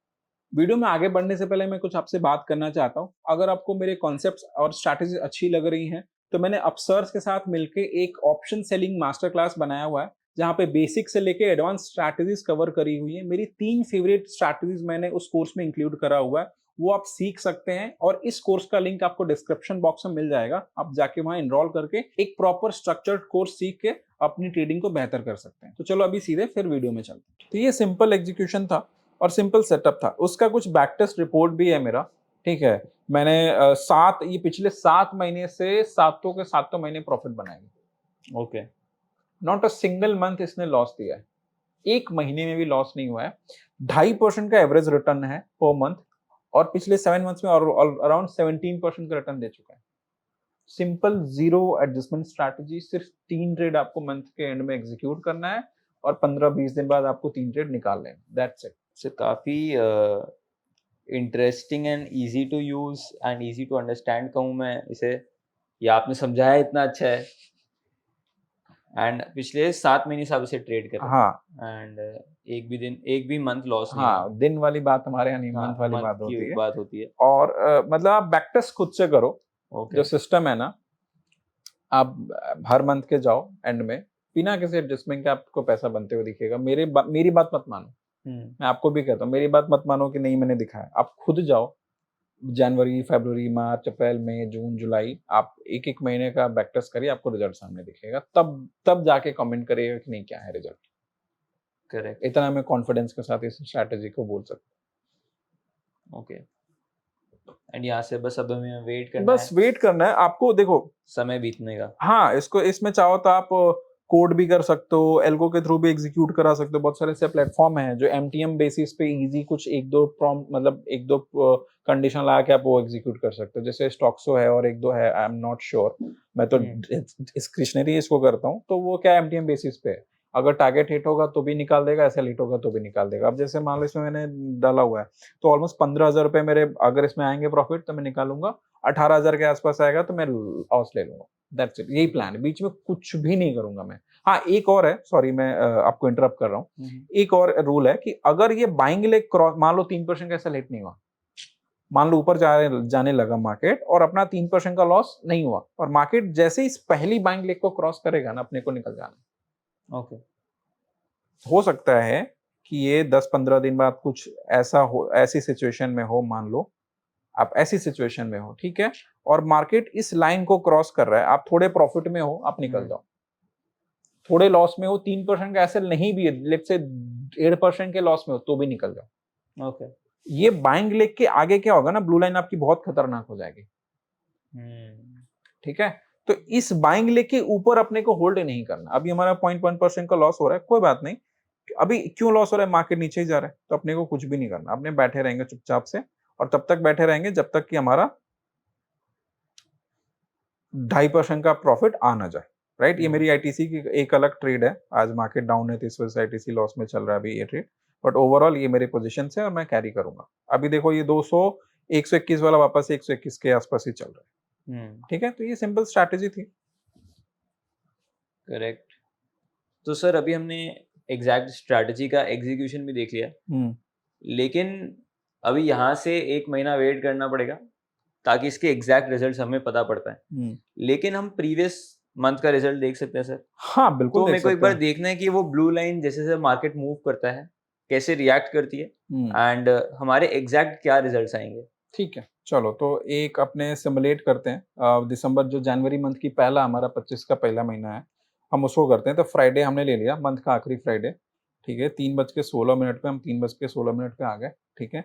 S1: वीडियो में आगे बढ़ने से पहले मैं कुछ आपसे बात करना चाहता हूँ। अगर आपको मेरे कॉन्सेप्ट्स और स्ट्रैटेजी अच्छी लग रही हैं, तो मैंने अपसर्स के साथ मिलके एक ऑप्शन सेलिंग मास्टर क्लास बनाया हुआ है, जहाँ पे बेसिक से लेके एडवांस स्ट्रैटेजीज कवर करी हुई है। मेरी 3 फेवरेट स्ट्रैटेजीज मैंने उस कोर्स में इंक्लूड करा हुआ है, वो आप सीख सकते हैं। और इस कोर्स का लिंक आपको डिस्क्रिप्शन बॉक्स में मिल जाएगा, आप जाके वहां एनरोल करके एक प्रॉपर स्ट्रक्चर्ड कोर्स सीख के अपनी ट्रेडिंग को बेहतर कर सकते हैं। तो चलो अभी सीधे फिर वीडियो में चलते हैं। तो ये सिंपल एग्जीक्यूशन था और सिंपल सेटअप था, उसका कुछ बैक टेस्ट रिपोर्ट भी है मेरा, ठीक है। मैंने ये पिछले 7 महीने से सातों के सातों महीने प्रॉफिट बनाएंगे, okay. Not a single month इसने लॉस दिया है, एक महीने में भी लॉस नहीं हुआ है। 2.5% का एवरेज रिटर्न है पर मंथ, और पिछले 7 मंथ्स में अराउंड 17% का रिटर्न दे चुका है। सिंपल जीरो एडजस्टमेंट स्ट्रैटेजी, सिर्फ 3 ट्रेड आपको मंथ के एंड में एग्जीक्यूट करना है और 15-20 दिन बाद आपको 3 ट्रेड निकाल लेना, दैट्स इट।
S2: सो काफ़ी interesting and easy to use and easy to understand कहूँ मैं इसे, या आपने समझाया इतना अच्छा है। एंड पिछले 7 महीने से आप इसे ट्रेड कर रहे
S1: हाँ
S2: हैं एंड एक भी मंथ लॉस नहीं हुआ।
S1: हाँ, दिन वाली बात हमारे यहाँ नहीं,
S2: हाँ,
S1: मंथ वाली
S2: मंथ
S1: बात
S2: की
S1: होती है।
S2: बात होती है।
S1: और मतलब आप बैक टेस्ट खुद से करो।
S2: ओके।
S1: जो सिस्टम है ना, आप हर मंथ के जाओ एंड में, बिना किसी एडजस्टमेंट के आपको पैसा बनते हुए दिखेगा। मेरी बात मत मानो, मैं आपको भी कहता हूँ, मेरी बात मत मानो कि नहीं मैंने दिखाया। आप खुद जाओ, जनवरी, फरवरी, मार्च, अप्रैल, मई, जून, जुलाई, आप एक एक महीने का बैक टेस्ट करिए, आपको रिजल्ट सामने दिखेगा। तब जाके कमेंट करिएगा कि नहीं क्या है रिजल्ट।
S2: करेक्ट।
S1: इतना मैं कॉन्फिडेंस के साथ इस स्ट्रैटेजी को बोल सकता
S2: ओके। एंड यहाँ से बस अब हमें वेट
S1: हूँ।
S2: करना
S1: बस
S2: है
S1: वेट करना है आपको। देखो
S2: समय बीतने का।
S1: हाँ, इसमें चाहो तो आप कोड भी कर सकते हो, एल्गो के थ्रू भी एग्जीक्यूट करा सकते हो। बहुत सारे ऐसे प्लेटफॉर्म हैं जो एमटीएम बेसिस पे इजी कुछ एक दो प्रॉम्प्ट, मतलब एक दो कंडीशन लगा के आप वो एग्जीक्यूट कर सकते हो। जैसे स्टॉक्सो है और एक दो है, आई एम नॉट श्योर। मैं तो डिस्क्रिशनरी इसको करता हूँ। तो वो क्या एमटीएम बेसिस पे है, अगर टारगेट हिट होगा तो भी निकाल देगा, ऐसा हिट होगा तो भी निकाल देगा। अब जैसे मान लो इसमें मैंने डाला हुआ है तो ऑलमोस्ट 15,000 रुपए मेरे अगर इसमें आएंगे प्रॉफिट तो मैं निकालूंगा, 18,000 के आसपास आएगा तो मैं लॉस ले लूंगा। दैट्स इट, यही प्लान है, बीच में कुछ भी नहीं करूंगा मैं। हाँ, एक और है, सॉरी मैं आपको इंटरप्ट कर रहा हूँ। एक और रूल है कि अगर ये बाइंग लेग क्रॉस, मान लो 3% का ऐसा हिट नहीं हुआ, मान लो ऊपर जाने लगा मार्केट और अपना 3% का लॉस नहीं हुआ, और मार्केट जैसे ही इस पहली बाइंग लेग को क्रॉस करेगा ना, अपने को निकल जाना।
S2: ओके।
S1: हो सकता है कि ये 10-15 दिन बाद कुछ ऐसा हो, ऐसी सिचुएशन में हो, मान लो आप ऐसी सिचुएशन में हो, ठीक है, और मार्केट इस लाइन को क्रॉस कर रहा है, आप थोड़े प्रॉफिट में हो, आप निकल जाओ। थोड़े लॉस में हो, 3% का एसएल नहीं भी है, लेट्स से 1.5% के लॉस में हो, तो भी निकल जाओ।
S2: ओके।
S1: ये बाइंग लेग के आगे क्या होगा ना, ब्लू लाइन आपकी बहुत खतरनाक हो जाएगी। ठीक है, तो इस बाइंग लेग के ऊपर अपने को होल्ड नहीं करना। अभी हमारा 0.1% का लॉस हो रहा है, कोई बात नहीं। अभी क्यों लॉस हो रहा है, मार्केट नीचे ही जा रहा है, तो अपने को कुछ भी नहीं करना, अपने बैठे रहेंगे चुपचाप से, और तब तक बैठे रहेंगे जब तक कि हमारा 2.5% का प्रॉफिट आ ना जाए। राइट, ये मेरी आईटीसी की एक अलग ट्रेड है। आज मार्केट डाउन है तो इस वजह से आईटीसी लॉस में चल रहा है अभी ये ट्रेड, बट ओवरऑल ये मेरे पोजीशन है और मैं कैरी करूंगा। अभी देखो ये 121 वाला वापस 121 के आसपास ही चल रहा है। ठीक है, तो ये सिंपल स्ट्रैटेजी थी।
S2: करेक्ट। तो सर अभी हमने एग्जैक्ट स्ट्रैटेजी का एग्जीक्यूशन भी देख लिया, लेकिन अभी यहाँ से 1 महीना वेट करना पड़ेगा ताकि इसके एग्जैक्ट रिजल्ट्स हमें पता पड़ पाए। लेकिन हम प्रीवियस मंथ का रिजल्ट देख सकते हैं सर?
S1: हाँ बिल्कुल,
S2: तो
S1: देख
S2: मेरे को एक
S1: सकते
S2: बार
S1: हैं।
S2: देखना है कि वो ब्लू लाइन जैसे जैसे मार्केट मूव करता है कैसे रिएक्ट करती है एंड हमारे एग्जैक्ट क्या रिजल्ट्स आएंगे।
S1: ठीक है, चलो तो एक अपने सिमुलेट करते हैं। दिसंबर जो जनवरी मंथ की पहला हमारा 25 का पहला महीना है, हम उसको करते हैं। तो फ्राइडे हमने ले लिया, मंथ का आखिरी फ्राइडे। ठीक है, 3:16 पे हम 3:16 पे आ गए। ठीक है,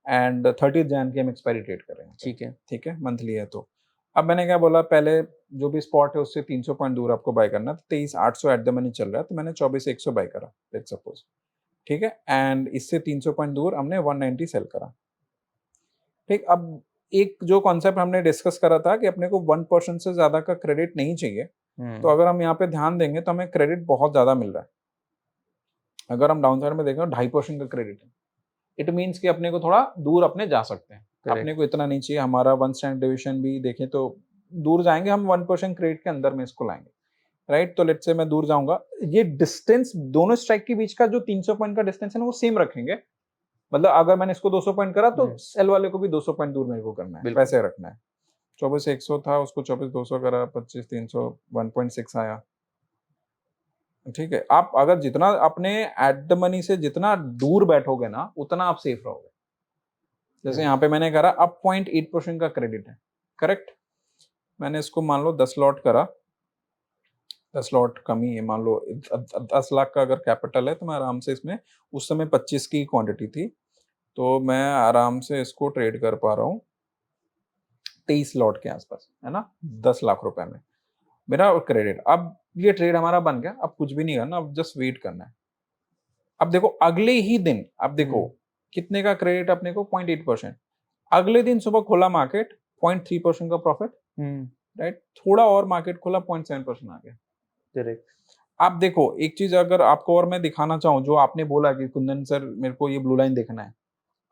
S1: एंड 30 जैन की हम एक्सपायरी ट्रेड कर रहे हैं।
S2: ठीक है।
S1: ठीक है, मंथली है। तो अब मैंने क्या बोला, पहले जो भी स्पॉट है उससे 300 पॉइंट दूर आपको बाय करना है। तो 23,800 एट द मनी चल रहा है, तो मैंने 24,100 बाय करा, लेट्स सपोज। ठीक है, एंड इससे 300 पॉइंट दूर हमने 190 सेल करा। ठीक, अब एक जो कॉन्सेप्ट हमने डिस्कस करा था कि अपने को 1% से ज्यादा का क्रेडिट नहीं चाहिए, तो अगर हम यहाँ पे ध्यान देंगे तो हमें क्रेडिट बहुत ज्यादा मिल रहा है। अगर हम डाउन साइड में देखें 2.5% का क्रेडिट है, इट मीन्स कि अपने को थोड़ा दूर अपने जा सकते हैं। अपने को इतना नहीं चाहिए। हमारा 1 स्टैंडर्ड डिवीजन भी देखें तो दूर जाएंगे हम, 1% क्रेडिट के अंदर में इसको लाएंगे। राइट, तो लेट्स से मैं दूर जाऊंगा, ये डिस्टेंस दोनों स्ट्राइक के बीच का जो 300 पॉइंट का डिस्टेंस है ना, वो सेम रखेंगे। मतलब अगर मैंने इसको 200 पॉइंट करा तो सेल वाले को भी 200 पॉइंट दूर मेरे को करना है, वैसे रखना है। 24,100 था, उसको 24,200 करा, 25,300, 1.6 आया। ठीक है, आप अगर जितना अपने एट द मनी से जितना दूर बैठोगे ना, उतना आप सेफ रहोगे। जैसे यहाँ पे मैंने करा, अब 0.8% का क्रेडिट है, करेक्ट। मैंने इसको मान लो 10 लॉट करा, 10 लॉट कम ही है, मान लो 10 लाख का अगर कैपिटल है, तो मैं आराम से इसमें, उस समय 25 की क्वांटिटी थी, तो मैं आराम से इसको ट्रेड कर पा रहा हूँ 23 लॉट के आसपास, है ना, 10 लाख रुपए में मेरा क्रेडिट। अब ये ट्रेड हमारा बन गया, अब कुछ भी नहीं करना, अब जस्ट वेट करना है। अब देखो अगले ही दिन, अब देखो कितने का क्रेडिट अपने को, 0.8%। अगले दिन सुबह खोला मार्केट, 0.3% का प्रॉफिट। राइट, थोड़ा और मार्केट खोला, 0.7% आ गया।
S2: करेक्ट।
S1: आप देखो एक चीज अगर आपको और मैं दिखाना चाहूँ, जो आपने बोला कि कुंदन सर मेरे को ये ब्लू लाइन देखना है,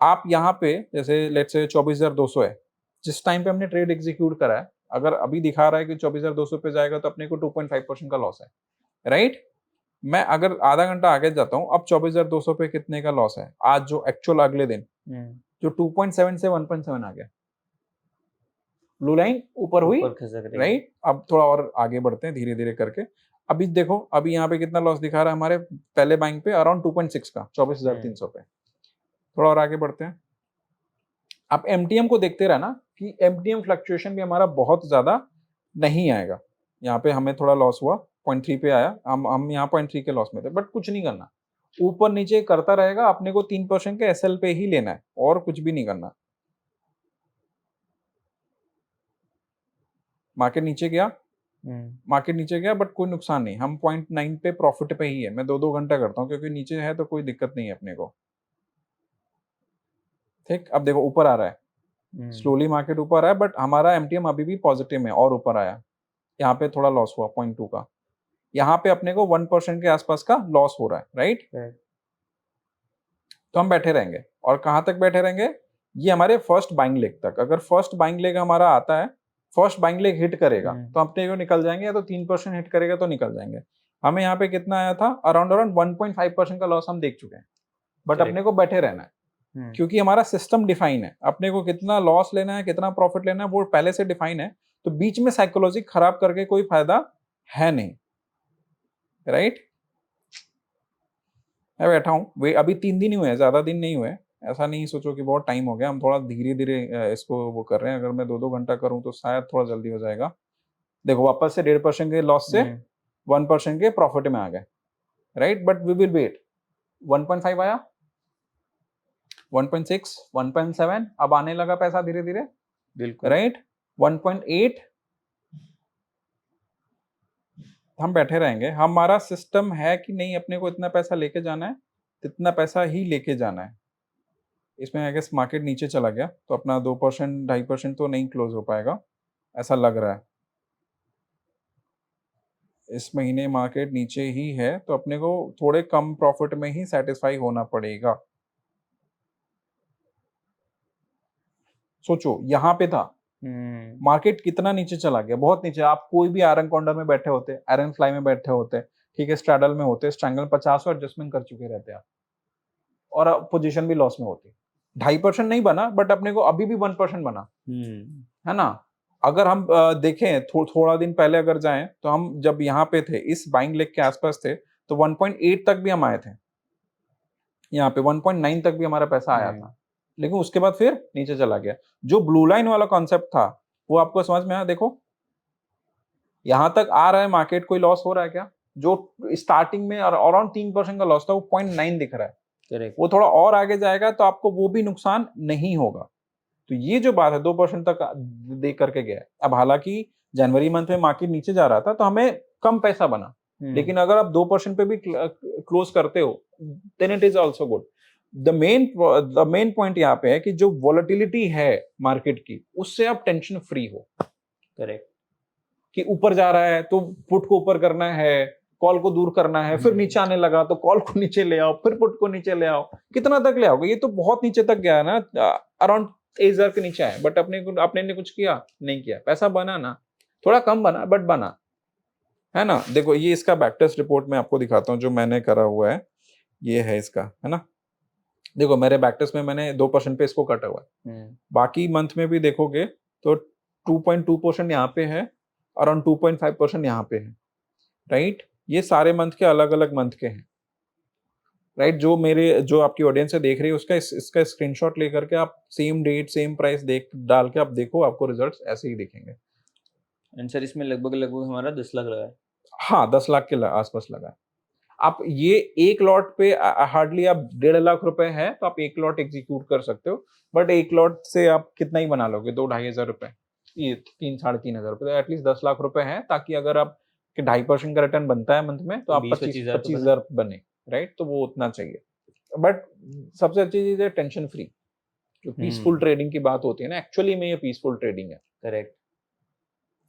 S1: आप यहाँ पे जैसे लेट्स से 24,200 है, जिस टाइम पे हमने ट्रेड एग्जीक्यूट करा है, अगर अभी दिखा रहा है कि 24,200 पे जाएगा तो अपने को 2.5% का लॉस है। राइट। मैं अगर आधा घंटा आगे जाता हूँ, अब 24,200 पे कितने का लॉस है आज जो एक्चुअल अगले दिन, जो 2.7 से 1.7 आ गया, ब्लू लाइन ऊपर हुई,
S2: ऊपर खिसक रही है।
S1: राइट। अब थोड़ा और आगे बढ़ते हैं धीरे धीरे करके। अभी देखो अभी यहाँ पे कितना लॉस दिखा रहा है हमारे पहले बाइंग पे, अराउंड 2.6 का 24,300 पे। थोड़ा और आगे बढ़ते हैं। आप एमटीएम को देखते रहना कि एमटीएम फ्लक्चुएशन भी हमारा बहुत ज्यादा नहीं आएगा। यहाँ पे हमें थोड़ा लॉस हुआ, 0.3 पे आया, हम यहाँ 0.3 के लॉस में थे, बट कुछ नहीं करना, ऊपर नीचे करता रहेगा। अपने को 3% के एसएल पे ही लेना है और कुछ भी नहीं करना। मार्केट नीचे गया, मार्केट नीचे गया, बट कोई नुकसान नहीं, हम 0.9 पे प्रॉफिट पे ही है। मैं 2-2 घंटा करता हूँ क्योंकि नीचे है तो कोई दिक्कत नहीं है अपने को, ठीक। अब देखो ऊपर आ रहा है, स्लोली मार्केट ऊपर आया, बट हमारा एमटीएम अभी भी पॉजिटिव में और ऊपर आया। यहाँ पे थोड़ा लॉस हुआ 0.2 का, यहाँ पे अपने को 1% के आसपास का लॉस हो रहा है, राइट। तो हम बैठे रहेंगे, और कहाँ तक बैठे रहेंगे, ये हमारे फर्स्ट बाइंग लेग तक। अगर फर्स्ट बाइंग लेग हमारा आता है, फर्स्ट बाइंग लेग हिट करेगा तो अपने को निकल जाएंगे, या तो 3% हिट करेगा तो निकल जाएंगे। हमें यहाँ पे कितना आया था, अराउंड 1.5% का लॉस हम देख चुके हैं, बट अपने को बैठे रहना है क्योंकि हमारा सिस्टम डिफाइन है। अपने को कितना लॉस लेना है कितना प्रॉफिट लेना है वो पहले से डिफाइन है, तो बीच में साइकोलॉजी खराब करके कोई फायदा है नहीं, राइट। मैं बैठा हूँ, वे अभी 3 दिन ही हुए हैं, ज्यादा दिन नहीं हुए। ऐसा नहीं सोचो कि बहुत टाइम हो गया, हम थोड़ा धीरे धीरे इसको वो कर रहे हैं। अगर मैं 2-2 घंटा करूँ तो शायद थोड़ा जल्दी हो जाएगा। देखो वापस से 1.5% के लॉस से 1% के प्रॉफिट में आ गए, right. But we will wait, 1.5 आया, 1.6, 1.7, अब आने लगा पैसा धीरे धीरे,
S2: बिल्कुल,
S1: राइट। 1.8, हम बैठे रहेंगे। हमारा सिस्टम है कि नहीं अपने को इतना पैसा लेके जाना है, इतना पैसा ही लेके जाना है। इसमें आई गेस मार्केट नीचे चला गया तो अपना 2% 2.5% तो नहीं क्लोज हो पाएगा, ऐसा लग रहा है। इस महीने मार्केट नीचे ही है तो अपने को थोड़े कम प्रॉफिट में ही सेटिस्फाई होना पड़ेगा। सोचो यहाँ पे था, मार्केट कितना नीचे चला गया, बहुत नीचे। आप कोई भी आयरन कॉर्नर में बैठे होते, आयरन फ्लाई में बैठे होते, ठीक है, स्ट्रैडल में होते, स्ट्रैंगल 50 और एडजस्टमेंट कर चुके रहते आप, और पोजीशन भी लॉस में होती। 2.5% नहीं बना, बट अपने को अभी भी 1% बना, है ना। अगर हम देखें थोड़ा दिन पहले अगर जाएं तो हम जब यहाँ पे थे, इस बाइंग लेग के आसपास थे, तो 1.8 तक भी हम आए थे, यहाँ पे 1.9 तक भी हमारा पैसा आया था, लेकिन उसके बाद फिर नीचे चला गया। जो ब्लू लाइन वाला कॉन्सेप्ट था वो आपको समझ में आया। देखो यहां तक आ रहा है मार्केट, कोई लॉस हो रहा है क्या? जो स्टार्टिंग में अराउंड 3% का लॉस था वो 0.9 दिख रहा है।
S2: करेक्ट।
S1: वो थोड़ा और आगे जाएगा तो आपको वो भी नुकसान नहीं होगा। तो ये जो बात है 2% तक दे करके गया है। अब हालांकि जनवरी मंथ में मार्केट नीचे जा रहा था तो हमें कम पैसा बना, लेकिन अगर आप 2% पे भी क्लोज करते हो then it is also good. The main point यहाँ पे है कि जो वॉलेटिलिटी है मार्केट की, उससे आप टेंशन फ्री हो।
S2: करेक्ट।
S1: कि ऊपर जा रहा है तो पुट को ऊपर करना है, कॉल को दूर करना है, फिर नीचे आने लगा तो कॉल को नीचे ले आओ, फिर पुट को नीचे ले आओ। कितना तक ले आओगे? ये तो बहुत नीचे तक गया है ना, अराउंड 1000 के नीचे आए, बट अपने ने कुछ किया नहीं किया। पैसा बना ना, थोड़ा कम बना बट बना, है ना। देखो ये इसका बैकटेस्ट रिपोर्ट मैं आपको दिखाता हूँ जो मैंने करा हुआ है, ये है इसका, है ना। देखो मेरे बैकटेस्ट में मैंने 2% पे इसको कटा हुआ है। बाकी मंथ में भी देखोगे तो 2.2% यहाँ पे है, अराउंड 2.5% यहाँ पे है, राइट। ये सारे मंथ के अलग अलग मंथ के हैं, राइट। जो आपकी ऑडियंस से देख रही है उसका इसका स्क्रीनशॉट लेकर के आप सेम डेट सेम प्राइस डाल के आप देखो, आपको रिजल्ट्स ऐसे ही दिखेंगे।
S2: एंड सर इसमें लगभग हमारा 10 लाख लगा है।
S1: हाँ 10 लाख के आसपास लगा है। आप ये एक लॉट पे हार्डली आप 1.5 लाख रुपए है तो आप एक लॉट एग्जीक्यूट कर सकते हो, बट एक लॉट से आप कितना ही बना लोगे, 2-2.5 हजार रुपए, ये 3-3.5 हजार रुपए, तो एटलीस्ट 10 लाख रुपए है, ताकि अगर आप 2.5% का रिटर्न बनता है मंथ में तो आप 25 हजार बने, राइट। तो वो उतना चाहिए। बट सबसे अच्छी चीज है टेंशन फ्री, जो पीसफुल ट्रेडिंग की बात होती है ना, एक्चुअली में ये पीसफुल ट्रेडिंग है।
S2: करेक्ट।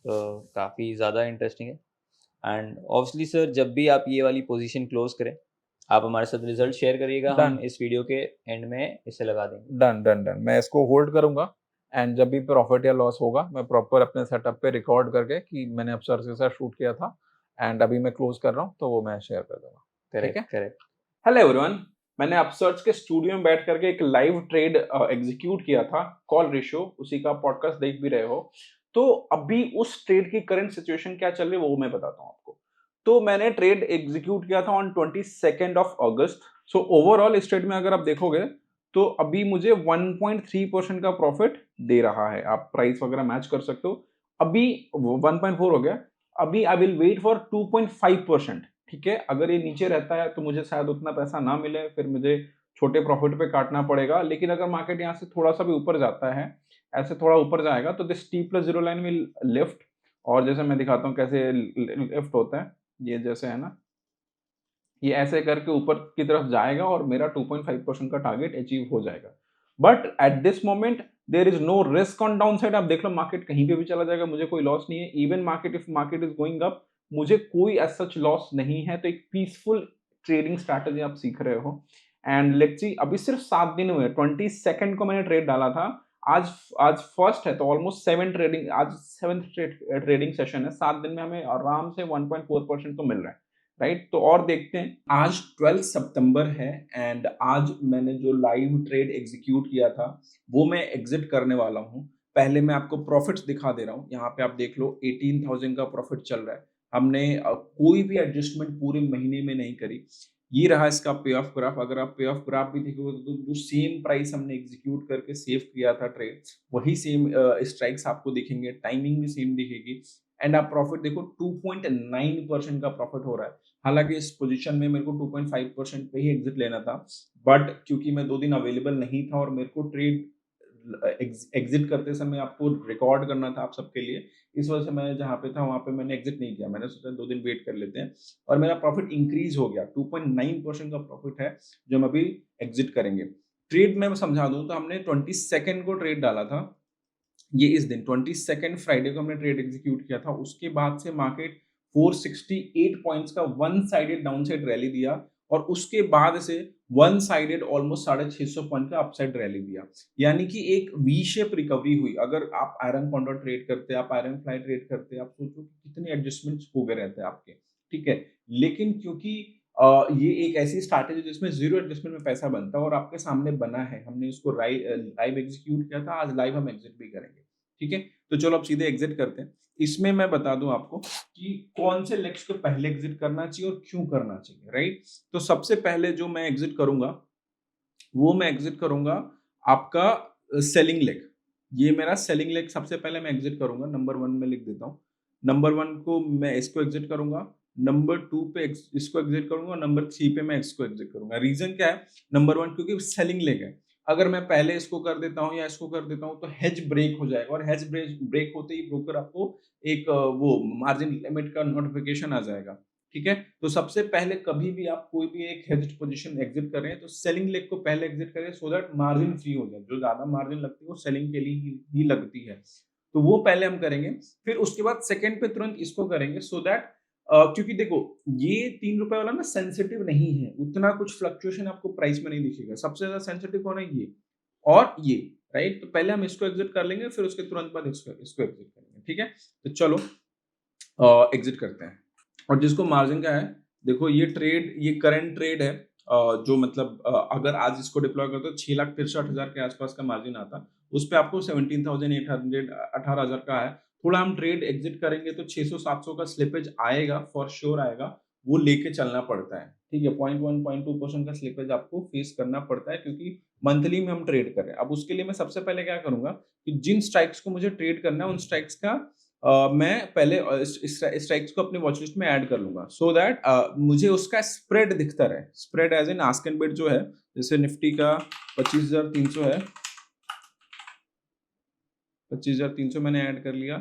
S2: तो काफ़ी ज़्यादा इंटरेस्टिंग है। एंड ऑब्वियसली सर जब भी आप ये वाली पोजीशन क्लोज करें आप हमारे साथ रिजल्ट शेयर करिएगा, हम इस वीडियो के एंड में इसे लगा देंगे।
S1: डन डन डन, मैं इसको होल्ड करूंगा, एंड जब भी प्रॉफिट या लॉस होगा मैं प्रॉपर अपने सेटअप पे रिकॉर्ड करके कि मैंने अब सर के साथ शूट किया था एंड अभी मैं क्लोज कर रहा हूँ तो वो मैं शेयर कर दूंगा, ठीक है?
S2: करेक्ट।
S3: हेलो एवरीवन, मैंने अपसर्च के स्टूडियो में बैठ करके एक लाइव ट्रेड एग्जीक्यूट किया था, कॉल रेशियो, उसी का पॉडकास्ट देख भी रहे हो। तो अभी उस ट्रेड की करंट सिचुएशन क्या चल रही है वो मैं बताता हूँ आपको। तो मैंने ट्रेड एग्जीक्यूट किया था on 22 of August. So overall इस ट्रेड में अगर आप देखोगे तो अभी मुझे 1.3% का प्रॉफिट दे रहा है। आप प्राइस वगैरह मैच कर सकते हो। अभी 1.4 हो गया, अभी आई विल वेट फॉर 2.5%। ठीक है, अगर ये नीचे रहता है तो मुझे शायद उतना पैसा ना मिले, फिर मुझे छोटे प्रॉफिट पे काटना पड़ेगा। लेकिन अगर मार्केट यहाँ से थोड़ा सा भी ऊपर जाता है, ऐसे थोड़ा ऊपर जाएगा, तो this T plus zero line will lift. और जैसे मैं दिखाता हूँ कैसे लिफ्ट होता है, ये जैसे है ना, ये ऐसे करके ऊपर की तरफ जाएगा और मेरा 2.5% का टारगेट अचीव हो जाएगा। But at this moment there is no risk on down side. आप देख लो मार्केट कहीं पे भी चला जाएगा, मुझे कोई लॉस नहीं है। Even market if market is going up, मुझे कोई एज सच लॉस नहीं है। तो एक पीसफुल ट्रेडिंग स्ट्रैटेजी आप सीख रहे हो। एंड लेट्स सी, अभी सिर्फ 7 दिन हुए, 22 को मैंने ट्रेड डाला था। आज आज फर्स्ट है तो ऑलमोस्ट 7 ट्रेडिंग, आज 7th ट्रेडिंग सेशन है। 7 दिन में हमें आराम से 1.4% तो मिल रहा है, राइट? तो और देखते हैं। आज 12 सितंबर है एंड आज मैंने जो लाइव ट्रेड एग्जीक्यूट किया था वो मैं एग्जिट करने वाला हूं। पहले मैं आपको प्रॉफिट्स दिखा दे रहा हूं। यहाँ पे आप देख लो 18,000 का प्रॉफिट चल रहा है। हमने कोई भी एडजस्टमेंट पूरे महीने में नहीं करी। ये रहा इसका पे ऑफ ग्राफ। अगर आप पे ऑफ ग्राफ भी देखोगे तो जो सेम प्राइस हमने एग्जीक्यूट करके सेव किया था ट्रेड, वही सेम स्ट्राइक्स आपको दिखेंगे, टाइमिंग भी सेम दिखेगी। एंड आप प्रॉफिट देखो, 2.9% का प्रॉफिट हो रहा है। हालांकि इस पोजीशन में मेरे को 2.5% पे ही एग्जिट लेना था, बट क्योंकि मैं 2 दिन अवेलेबल नहीं था और मेरे को ट्रेड एग्जिट करते समय आपको रिकॉर्ड करना था आप सबके लिए, इस वजह से मैं जहाँ पे था वहां पे मैंने एग्जिट नहीं किया। मैंने सोचा 2 दिन वेट कर लेते हैं और मेरा प्रॉफिट इंक्रीज हो गया। 2.9% का प्रॉफिट है जो हम अभी एग्जिट करेंगे। ट्रेड में समझा दूं तो हमने 22 को ट्रेड डाला था। ये इस दिन 22 फ्राइडे को हमने ट्रेड एग्जीक्यूट किया था। उसके बाद से मार्केट 468 पॉइंट्स का one sided down side rally दिया और उसके बाद से वन साइडेड ऑलमोस्ट 650 पॉइंट का अपसाइड रैली दिया। यानी कि एक वी शेप रिकवरी हुई। अगर आप आयरन कॉन्डोर ट्रेड करते, आप आयरन फ्लाई ट्रेड करते, आप सोचो कि कितने एडजस्टमेंट्स हो गए रहते हैं आपके, ठीक है। लेकिन क्योंकि ये एक ऐसी स्ट्रैटेजी जिसमें जीरो एडजस्टमेंट में पैसा बनता है और आपके सामने बना है, हमने इसको लाइव एग्जीक्यूट किया था। आज लाइव हम एग्जिट भी करेंगे, ठीक है। तो चलो अब सीधे एग्जिट करते हैं। इसमें मैं बता दूं आपको कि कौन से लेग्स को पहले एग्जिट करना चाहिए और क्यों करना चाहिए, राइट? तो सबसे पहले जो मैं एग्जिट करूंगा वो मैं एग्जिट करूंगा आपका सेलिंग लेग। ये मेरा सेलिंग लेग सबसे पहले मैं एग्जिट करूंगा। नंबर 1 में लिख देता हूँ। नंबर 1 को मैं इसको एग्जिट करूंगा, नंबर 2 पे इसको एग्जिट करूंगा, नंबर 3 पे मैं इसको एग्जिट करूंगा। रीजन क्या है? नंबर 1 क्योंकि सेलिंग लेग है। अगर मैं पहले इसको कर देता हूँ या इसको कर देता हूँ तो हेज ब्रेक हो जाएगा और हेज ब्रेक होते ही ब्रोकर आपको एक वो मार्जिन लिमिट का नोटिफिकेशन आ जाएगा, ठीक है। तो सबसे पहले कभी भी आप कोई भी एक हेज्ड पोजीशन एग्जिट कर रहे हैं तो सेलिंग लेग को पहले एग्जिट करें सो दैट मार्जिन फ्री हो जाए। जो ज्यादा मार्जिन लगती है वो सेलिंग के लिए ही लगती है, तो वो पहले हम करेंगे। फिर उसके बाद सेकंड पे तुरंत इसको करेंगे सो दैट क्योंकि देखो ये 3 रुपए वाला ना सेंसिटिव नहीं है, उतना कुछ फ्लक्चुएशन आपको प्राइस में नहीं दिखेगा। सबसे ज्यादा सेंसिटिव कौन है? ये और ये, राइट। तो पहले हम इसको एग्जिट कर लेंगे, फिर उसके तुरंत बाद इसको एग्जिट करेंगे, ठीक है। तो चलो एग्जिट करते हैं। और जिसको मार्जिन का है, देखो ये ट्रेड, ये करंट ट्रेड है जो मतलब अगर आज इसको डिप्लॉय करते हो 6,63,000 के आसपास का मार्जिन आता, उस पे आपको 17,800 18,000 का है। थोड़ा हम ट्रेड एग्जिट करेंगे तो 600-700 का स्लिपेज आएगा, फॉर श्योर आएगा। वो लेके चलना पड़ता है, ठीक है। 0.1 0.2% का स्लिपेज आपको फेस करना पड़ता है क्योंकि मंथली में हम ट्रेड कर रहे हैं। अब उसके लिए मैं सबसे पहले क्या करूंगा कि जिन स्ट्राइक्स को मुझे ट्रेड करना है उन स्ट्राइक्स का मैं पहले स्ट्राइक्स को अपने वॉच लिस्ट में ऐड कर लूंगा सो दैट मुझे उसका स्प्रेड दिखता रहे। Spread as in ask and bid जो है, जैसे निफ्टी का 25,300 है, 25,300 मैंने ऐड कर लिया,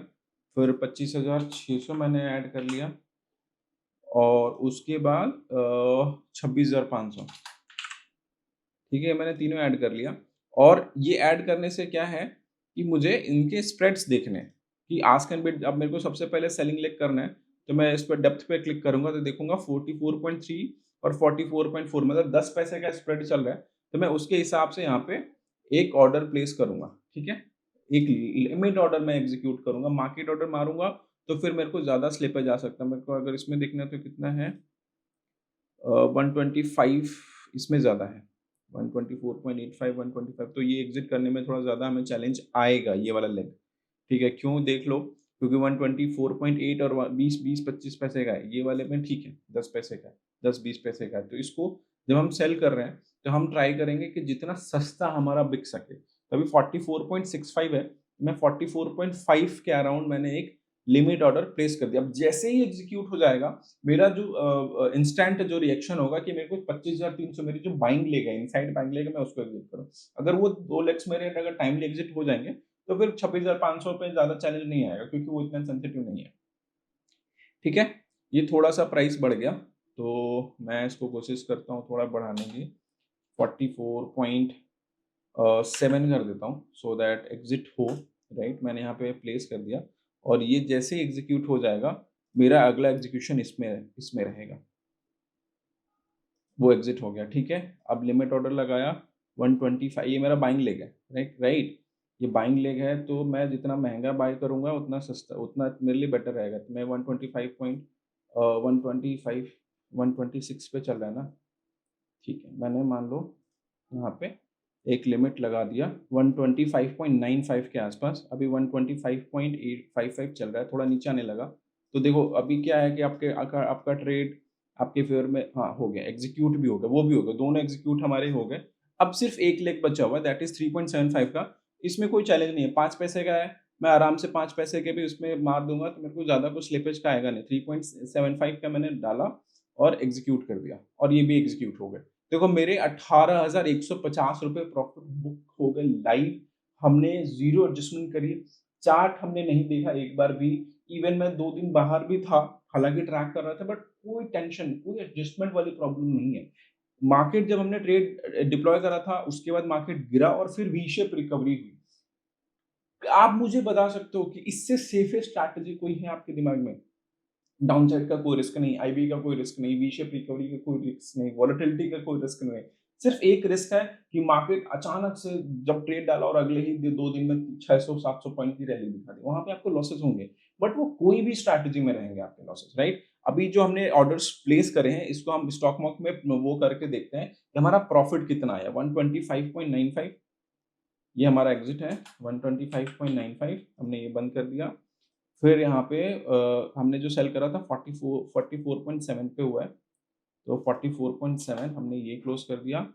S3: फिर 25,600 मैंने ऐड कर लिया और उसके बाद 26,500, ठीक है। मैंने तीनों ऐड कर लिया और ये ऐड करने से क्या है कि मुझे इनके स्प्रेड्स देखने हैं कि आस्क एंड बिड। अब मेरे को सबसे पहले सेलिंग लेग करना है तो मैं इस पर डेप्थ पे क्लिक करूंगा तो देखूंगा 44.3 और 44.4, मतलब 10 पैसे का स्प्रेड चल रहा है। तो मैं उसके हिसाब से यहाँ पे एक ऑर्डर प्लेस करूंगा, ठीक है। एक लिमिट ऑर्डर मैं एग्जीक्यूट करूंगा। मार्केट ऑर्डर मारूंगा तो फिर मेरे को ज़्यादा स्लिपेज आ सकता है। मेरे को अगर इसमें देखना है तो कितना है 125 इसमें ज़्यादा है, 124.85 125, तो ये एग्ज़िट करने में थोड़ा ज़्यादा हमें चैलेंज आएगा ये वाला लेग। ठीक है, क्यों देख लो, क्योंकि 124.8 और 20-25 पैसे का है, ये वाले में ठीक है 10 पैसे का है, 10-20 पैसे का है। तो इसको जब हम सेल कर रहे हैं तो हम ट्राई करेंगे कि जितना सस्ता हमारा बिक सके। तो अभी 44.65 है, मैं 44.5 के अराउंड मैंने एक लिमिट ऑर्डर प्लेस कर दिया। अब जैसे ही एग्जीक्यूट हो जाएगा, मेरा जो इंस्टेंट जो रिएक्शन होगा कि मेरे को 25,300 मेरी जो बाइंग लेगा, इनसाइड बाइंग लेगा, मैं उसको एग्जिट करूँ। अगर वो 2 लेग्स मेरे अगर टाइमली एग्जिट हो जाएंगे तो फिर 26,500 पे ज़्यादा चैलेंज नहीं आएगा, क्योंकि वो इतना सेंसिटिव नहीं है। ठीक है, ये थोड़ा सा प्राइस बढ़ गया, तो मैं इसको कोशिश करता हूँ थोड़ा बढ़ाने की, 44.7 कर देता हूँ, सो दैट एग्जिट हो। राइट, मैंने यहाँ पे प्लेस कर दिया, और ये जैसे ही एग्जीक्यूट हो जाएगा, मेरा अगला एग्जीक्यूशन इसमें इसमें रहेगा। वो एग्जिट हो गया। ठीक है, अब लिमिट ऑर्डर लगाया 125, ये मेरा बाइंग लेग है। राइट, ये बाइंग लेग है, तो मैं जितना महंगा बाय करूंगा उतना सस्ता, उतना मेरे लिए बेटर रहेगा। तो मैं 125 126 पे चल रहा है ना। ठीक है, मैंने मान लो यहाँ पे एक लिमिट लगा दिया 125.95 के आसपास। अभी 125.855 चल रहा है, थोड़ा नीचे आने लगा। तो देखो अभी क्या है कि आपका ट्रेड आपके फेवर में, हाँ, हो गया, एग्जीक्यूट भी हो गया, वो भी हो गया, दोनों एग्जीक्यूट हमारे हो गए। अब सिर्फ एक लेग बचा हुआ है, दैट इज 3.75 का। इसमें कोई चैलेंज नहीं है, 5 पैसे का है, मैं आराम से 5 पैसे के भी उसमें मार दूंगा, तो मेरे को ज़्यादा कुछ स्लिपेज का आएगा नहीं। 3.75 का मैंने डाला और एग्जीक्यूट कर दिया, और ये भी एग्जीक्यूट हो गए। देखो मेरे 18,150 रुपए प्रॉफिट बुक हो गए लाइव। हमने जीरो एडजस्टमेंट करी, चार्ट हमने नहीं देखा एक बार भी। इवन मैं 2 दिन बाहर भी था, हालांकि ट्रैक कर रहा था, बट कोई टेंशन, कोई एडजस्टमेंट वाली प्रॉब्लम नहीं है। मार्केट जब हमने ट्रेड डिप्लॉय करा था, उसके बाद मार्केट गिरा और फिर वी शेप रिकवरी हुई। आप मुझे बता सकते हो कि इससे सेफेस्ट स्ट्रैटेजी कोई है आपके दिमाग में? डाउनसाइड का कोई रिस्क नहीं, आईबी का कोई रिस्क नहीं, वी शेप रिकवरी का कोई रिस्क नहीं, वॉलेटिलिटी का कोई रिस्क नहीं। सिर्फ एक रिस्क है कि मार्केट अचानक से जब ट्रेड डाला और अगले ही 2 दिन में 600-700 पॉइंट की रैली दिखा दी, वहां पे आपको लॉसेस होंगे। बट वो कोई भी स्ट्रैटेजी में रहेंगे आपके लॉसेस। राइट, अभी जो हमने ऑर्डर्स प्लेस करे हैं, इसको हम स्टॉक मार्केट में वो करके देखते हैं कि हमारा प्रॉफिट कितना आया। 125.95 ये हमारा एग्जिट है, 125.95 हमने ये बंद कर दिया। फिर यहाँ पे हमने जो सेल करा था 44.7 पे हुआ है, तो 44.7 हमने ये क्लोज कर दिया।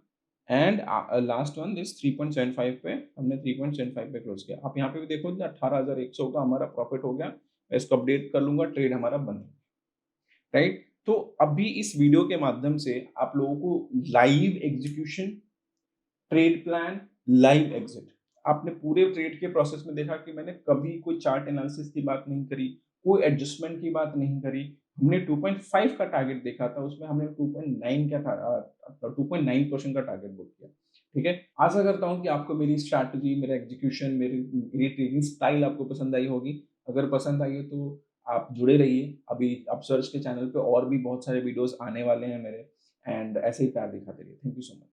S3: एंड लास्ट वन दिस 3.75 पे हमने 3.75 पे क्लोज किया। आप यहाँ पे भी देखो 18,100 का हमारा प्रॉफिट हो गया। मैं इसको अपडेट कर लूंगा, ट्रेड हमारा बंद है। राइट, तो अभी इस वीडियो के माध्यम से आप लोगों को live execution, trade plan, live exit, आपने पूरे ट्रेड के प्रोसेस में देखा कि मैंने कभी कोई चार्ट एनालिसिस की बात नहीं करी, कोई एडजस्टमेंट की बात नहीं करी। हमने 2.5 का टारगेट देखा था, उसमें हमने 2.9 का 2.9% का टारगेट बुक किया। ठीक है, आशा करता हूं कि आपको मेरी स्ट्रैटेजी, मेरा एग्जीक्यूशन, मेरी ट्रेडिंग स्टाइल आपको पसंद आई होगी। अगर पसंद आई है तो आप जुड़े रहिए। अभी आप सर्च के चैनल पे और भी बहुत सारे वीडियोस आने वाले हैं मेरे, एंड ऐसे ही प्यार दिखाते रहिए। Thank you so much.